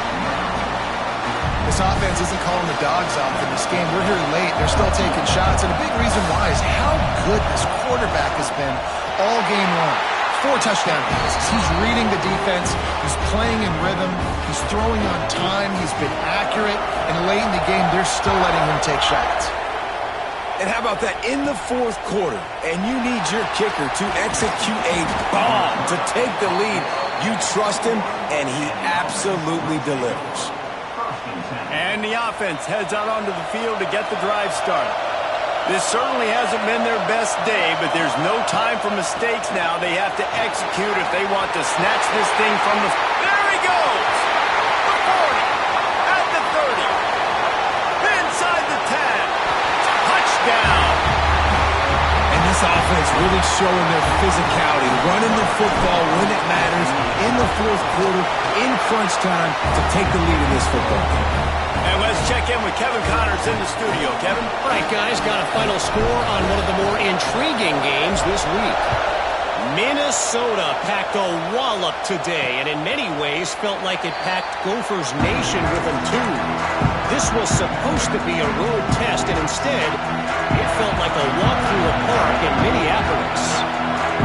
This offense isn't calling the dogs off in this game. We're here late. They're still taking shots, and a big reason why is how good this quarterback has been all game long. 4 touchdown passes. He's reading the defense. He's playing in rhythm. He's throwing on time. He's been accurate. And late in the game, they're still letting him take shots. And how about that in the 4th quarter? And you need your kicker to execute a bomb to take the lead. You trust him, and he absolutely delivers. And the offense heads out onto the field to get the drive started. This certainly hasn't been their best day, but there's no time for mistakes now. They have to execute if they want to snatch this thing from the... There he goes! The 40, at the 30, inside the 10. Touchdown! And this offense really showing their physicality, running the football when it matters, in the 4th quarter, in crunch time, to take the lead in this football game. And let's check in with Kevin Connors in the studio. Kevin? All right, guys, got a final score on one of the more intriguing games this week. Minnesota packed a wallop today, and in many ways felt like it packed Gophers Nation with them, too. This was supposed to be a road test, and instead, it felt like a walk through a park in Minneapolis.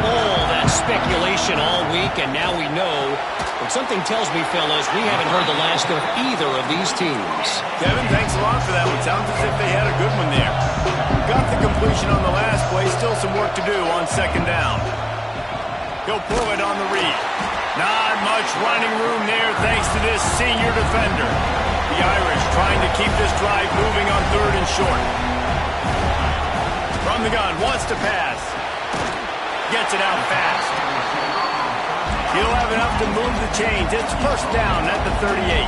All that speculation all week, and now we know. But something tells me, fellas, we haven't heard the last of either of these teams. Kevin, thanks a lot for that one. Sounds as if they had a good one there. Got the completion on the last play. Still some work to do on 2nd down. He'll pull it on the read. Not much running room there thanks to this senior defender. The Irish trying to keep this drive moving on 3rd and short. From the gun, wants to pass. Gets it out fast. He'll have enough to move the chains. It's 1st down at the 38.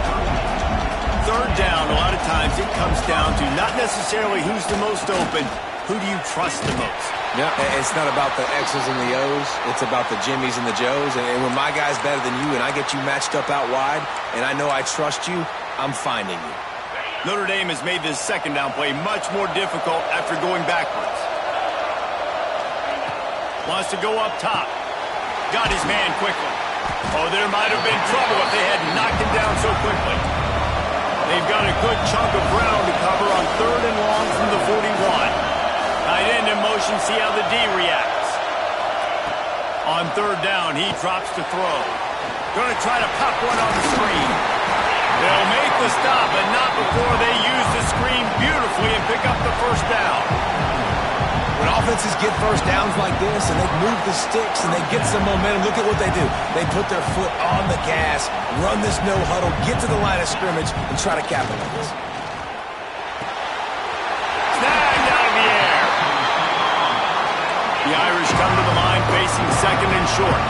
3rd down, a lot of times it comes down to not necessarily who's the most open, who do you trust the most? Yeah, it's not about the X's and the O's. It's about the Jimmies and the Joes. And when my guy's better than you and I get you matched up out wide and I know I trust you, I'm finding you. Notre Dame has made this 2nd down play much more difficult after going backwards. Wants to go up top. Got his man quickly. Oh, there might have been trouble if they had knocked him down so quickly. They've got a good chunk of ground to cover on 3rd and long from the 41. Tight end in motion, see how the D reacts. On 3rd down, he drops to throw. Going to try to pop one on the screen. They'll make the stop, but not before they use the screen beautifully and pick up the 1st down. When offenses get 1st downs like this and they move the sticks and they get some momentum, look at what they do. They put their foot on the gas, run this no huddle, get to the line of scrimmage, and try to capitalize. Snagged out of the air. The Irish come to the line facing 2nd and short.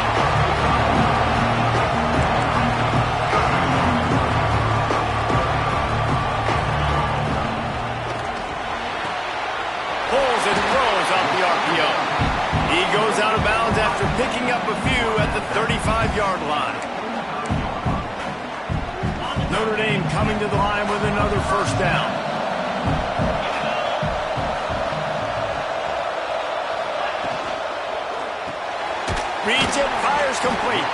Pulls and throws off the RPO. He goes out of bounds after picking up a few at the 35-yard line. Notre Dame coming to the line with another 1st down. Reads it, fires complete.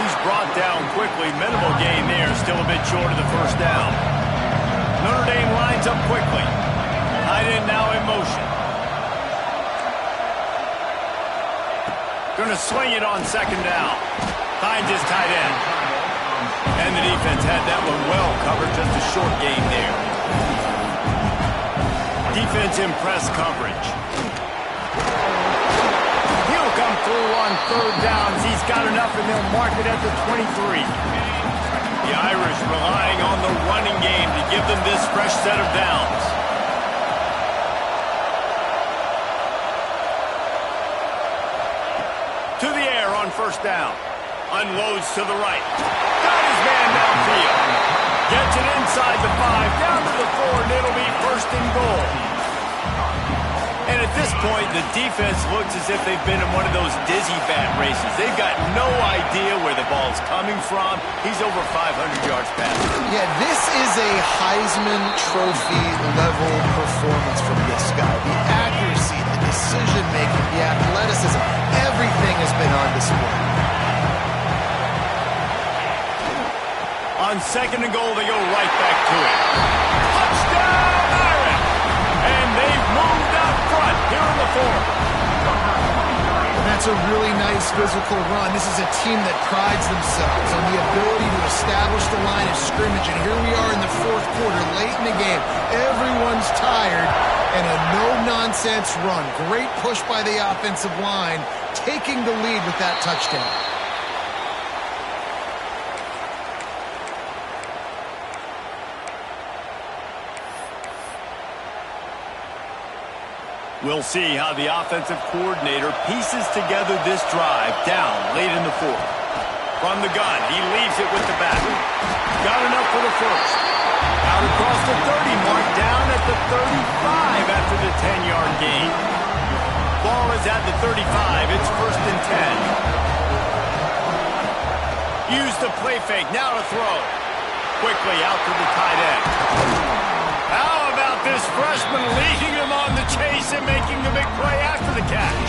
He's brought down quickly. Minimal gain there, still a bit short of the 1st down. Notre Dame lines up quickly. Tight end now in motion. Going to swing it on 2nd down. Finds his tight end. And the defense had that one well covered, just a short gain there. Defense in press coverage. through on third downs. He's got enough, and they'll mark it at the 23. The Irish relying on the running game to give them this fresh set of downs. To the air on first down. Unloads to the right. Got his man downfield. Gets it inside the 5, down to the 4, and it'll be first and goal. And at this point, the defense looks as if they've been in one of those dizzy bat races. They've got no idea where the ball's coming from. He's over 500 yards passing. Yeah, this is a Heisman Trophy level performance from this guy. The accuracy, the decision-making, the athleticism, everything has been on display. On second and goal, they go right back to it. Touchdown, Irish! And they've moved out front here in the fourth. And that's a really nice physical run. This is a team that prides themselves on the ability to establish the line of scrimmage. And here we are in the fourth quarter, late in the game. Everyone's tired, and a no-nonsense run. Great push by the offensive line, taking the lead with that touchdown. We'll see how the offensive coordinator pieces together this drive down late in the fourth. From the gun, he leaves it with the back. Got enough for the first. Out across the 30 mark, down at the 35 after the 10-yard gain. Ball is at the 35. It's first and 10. Use the play fake. Now to throw. Quickly out to the tight end. How about this freshman leading him on the chase and making the big play after the catch?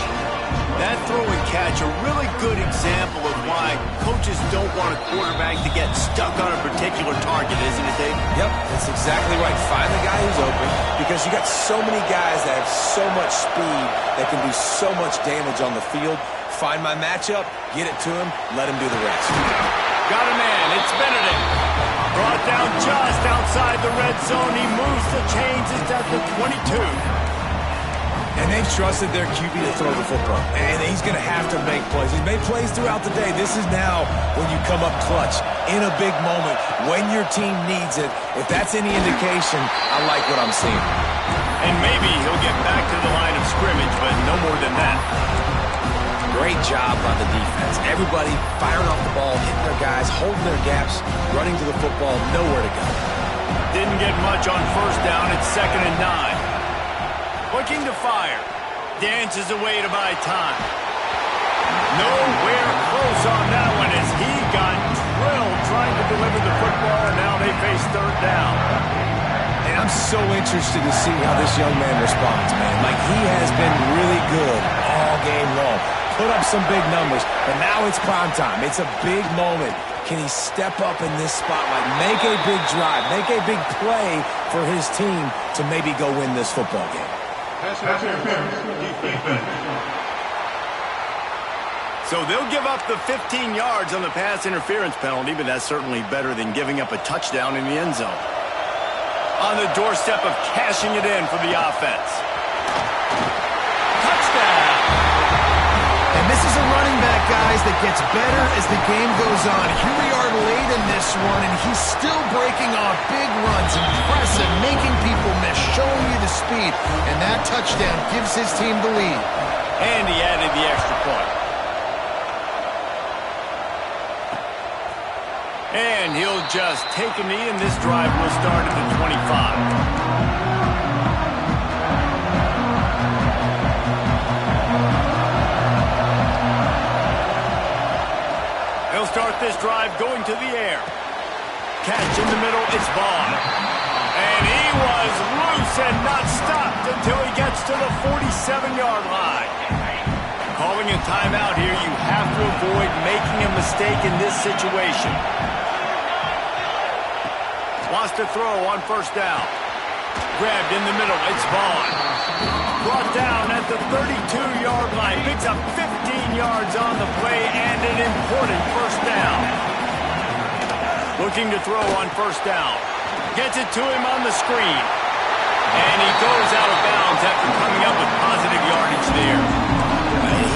That throw and catch, a really good example of why coaches don't want a quarterback to get stuck on a particular target, isn't it, Dave? Yep, that's exactly right. Find the guy who's open, because you got so many guys that have so much speed that can do so much damage on the field. Find my matchup, get it to him, let him do the rest. Got a man, it's Benedict. Brought down just outside the red zone. He moves the chains. It's at the 22. And they've trusted their QB to throw the football. And he's going to have to make plays. He's made plays throughout the day. This is now when you come up clutch in a big moment when your team needs it. If that's any indication, I like what I'm seeing. And maybe he'll get back to the line of scrimmage, but no more than that. Great job by the defense. Everybody firing off the ball, hitting their guys, holding their gaps, running to the football, nowhere to go. Didn't get much on first down. It's second and 9. Looking to fire. Dances away to buy time. Nowhere close on that one as he got drilled trying to deliver the football, and now they face third down. And I'm so interested to see how this young man responds, man. Like, he has been really good all game long. Put up some big numbers, but now it's prime time. It's a big moment. Can he step up in this spotlight, make a big drive, make a big play for his team to maybe go win this football game? So they'll give up the 15 yards on the pass interference penalty, but that's certainly better than giving up a touchdown in the end zone. On the doorstep of cashing it in for the offense. Touchdown! And this is a running back, guys, that gets better as the game goes on. Here we are late in this one, and he's still breaking off big runs, impressive, making people miss, showing you the speed. And that touchdown gives his team the lead. And he added the extra point. And he'll just take a knee, and this drive will start at the 25. He'll start this drive going to the air. Catch in the middle, it's Vaughn. And he was loose and not stopped until he gets to the 47-yard line. Calling a timeout here, you have to avoid making a mistake in this situation. Wants to throw on first down. Grabbed in the middle, it's Vaughn. Brought down at the 32-yard line. Picks up 15 yards on the play and an important first down. Looking to throw on first down. Gets it to him on the screen. And he goes out of bounds after coming up with positive yardage there.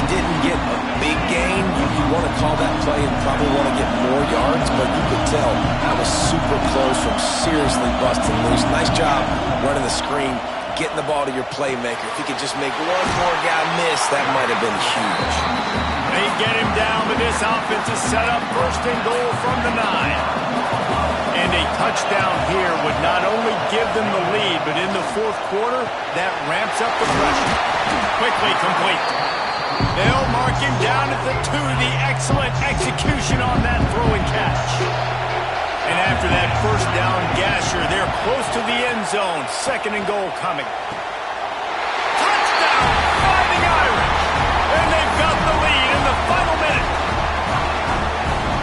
He didn't get a big gain. You want to call that play and probably want to get more yards, but you could tell that was super close from seriously busting loose. Nice job running the screen, getting the ball to your playmaker. If he could just make one more guy miss, that might have been huge. They get him down, but this offense is set up first and goal from the 9. And a touchdown here would not only give them the lead, but in the fourth quarter, that ramps up the pressure. Quickly complete. They'll mark him down at the 2. The excellent execution on that throw and catch. And after that first down gasher, they're close to the end zone. Second and goal coming. Touchdown! Fighting Irish! And they've got the lead in the final minute.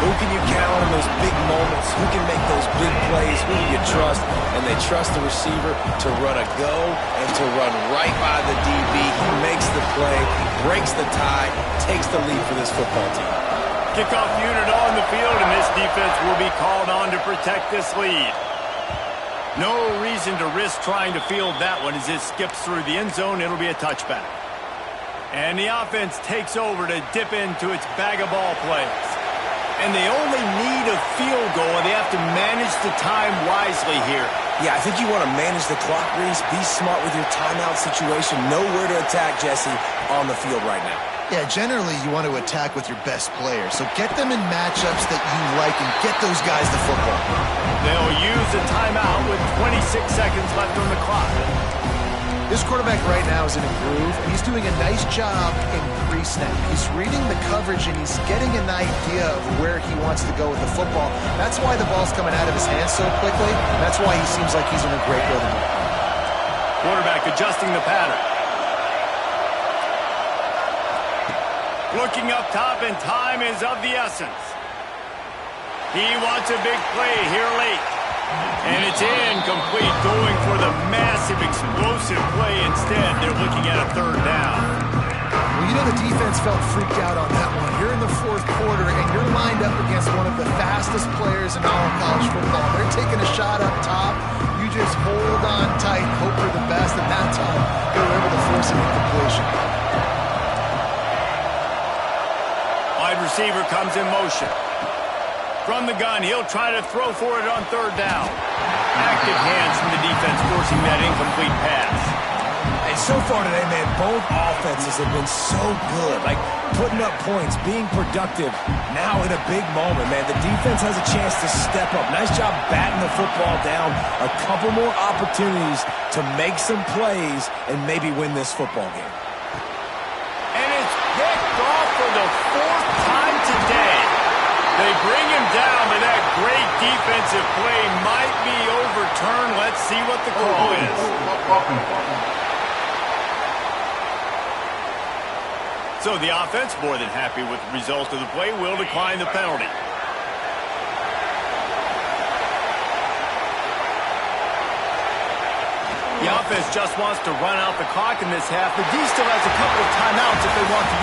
Who can you count on those big moments? Who can make those big plays? Who do you trust? And they trust the receiver to run a go and to run right by the DB. He makes the play, breaks the tie, takes the lead for this football team. Kickoff unit on the field, and this defense will be called on to protect this lead. No reason to risk trying to field that one as it skips through the end zone. It'll be a touchback. And the offense takes over to dip into its bag of ball plays. And they only need a field goal, and they have to manage the time wisely here. Yeah, I think you want to manage the clock, Reese. Be smart with your timeout situation. Know where to attack, Jesse, on the field right now. Yeah, generally you want to attack with your best player. So get them in matchups that you like and get those guys the football. They'll use a timeout with 26 seconds left on the clock. This quarterback right now is in a groove, and he's doing a nice job in pre-snap. He's reading the coverage, and he's getting an idea of where he wants to go with the football. That's why the ball's coming out of his hands so quickly. That's why he seems like he's in a great rhythm. Quarterback adjusting the pattern. Looking up top, and time is of the essence. He wants a big play here late. And it's incomplete, going for the massive, explosive play instead. They're looking at a third down. Well, you know the defense felt freaked out on that one. You're in the fourth quarter, and you're lined up against one of the fastest players in all of college football. They're taking a shot up top. You just hold on tight, hope for the best, and that time they were able to force an incompletion. Wide receiver comes in motion. From the gun, he'll try to throw for it on third down. Active hands from the defense forcing that incomplete pass. And so far today, man, both offenses have been so good. Like, putting up points, being productive. Now in a big moment, man, the defense has a chance to step up. Nice job batting the football down. A couple more opportunities to make some plays and maybe win this football game. And it's picked off for the fourth time today. They bring him down, but that great defensive play might be overturned. Let's see what the call is. So the offense, more than happy with the result of the play, will decline the penalty. The offense just wants to run out the clock in this half. The D still has a couple of timeouts if they want to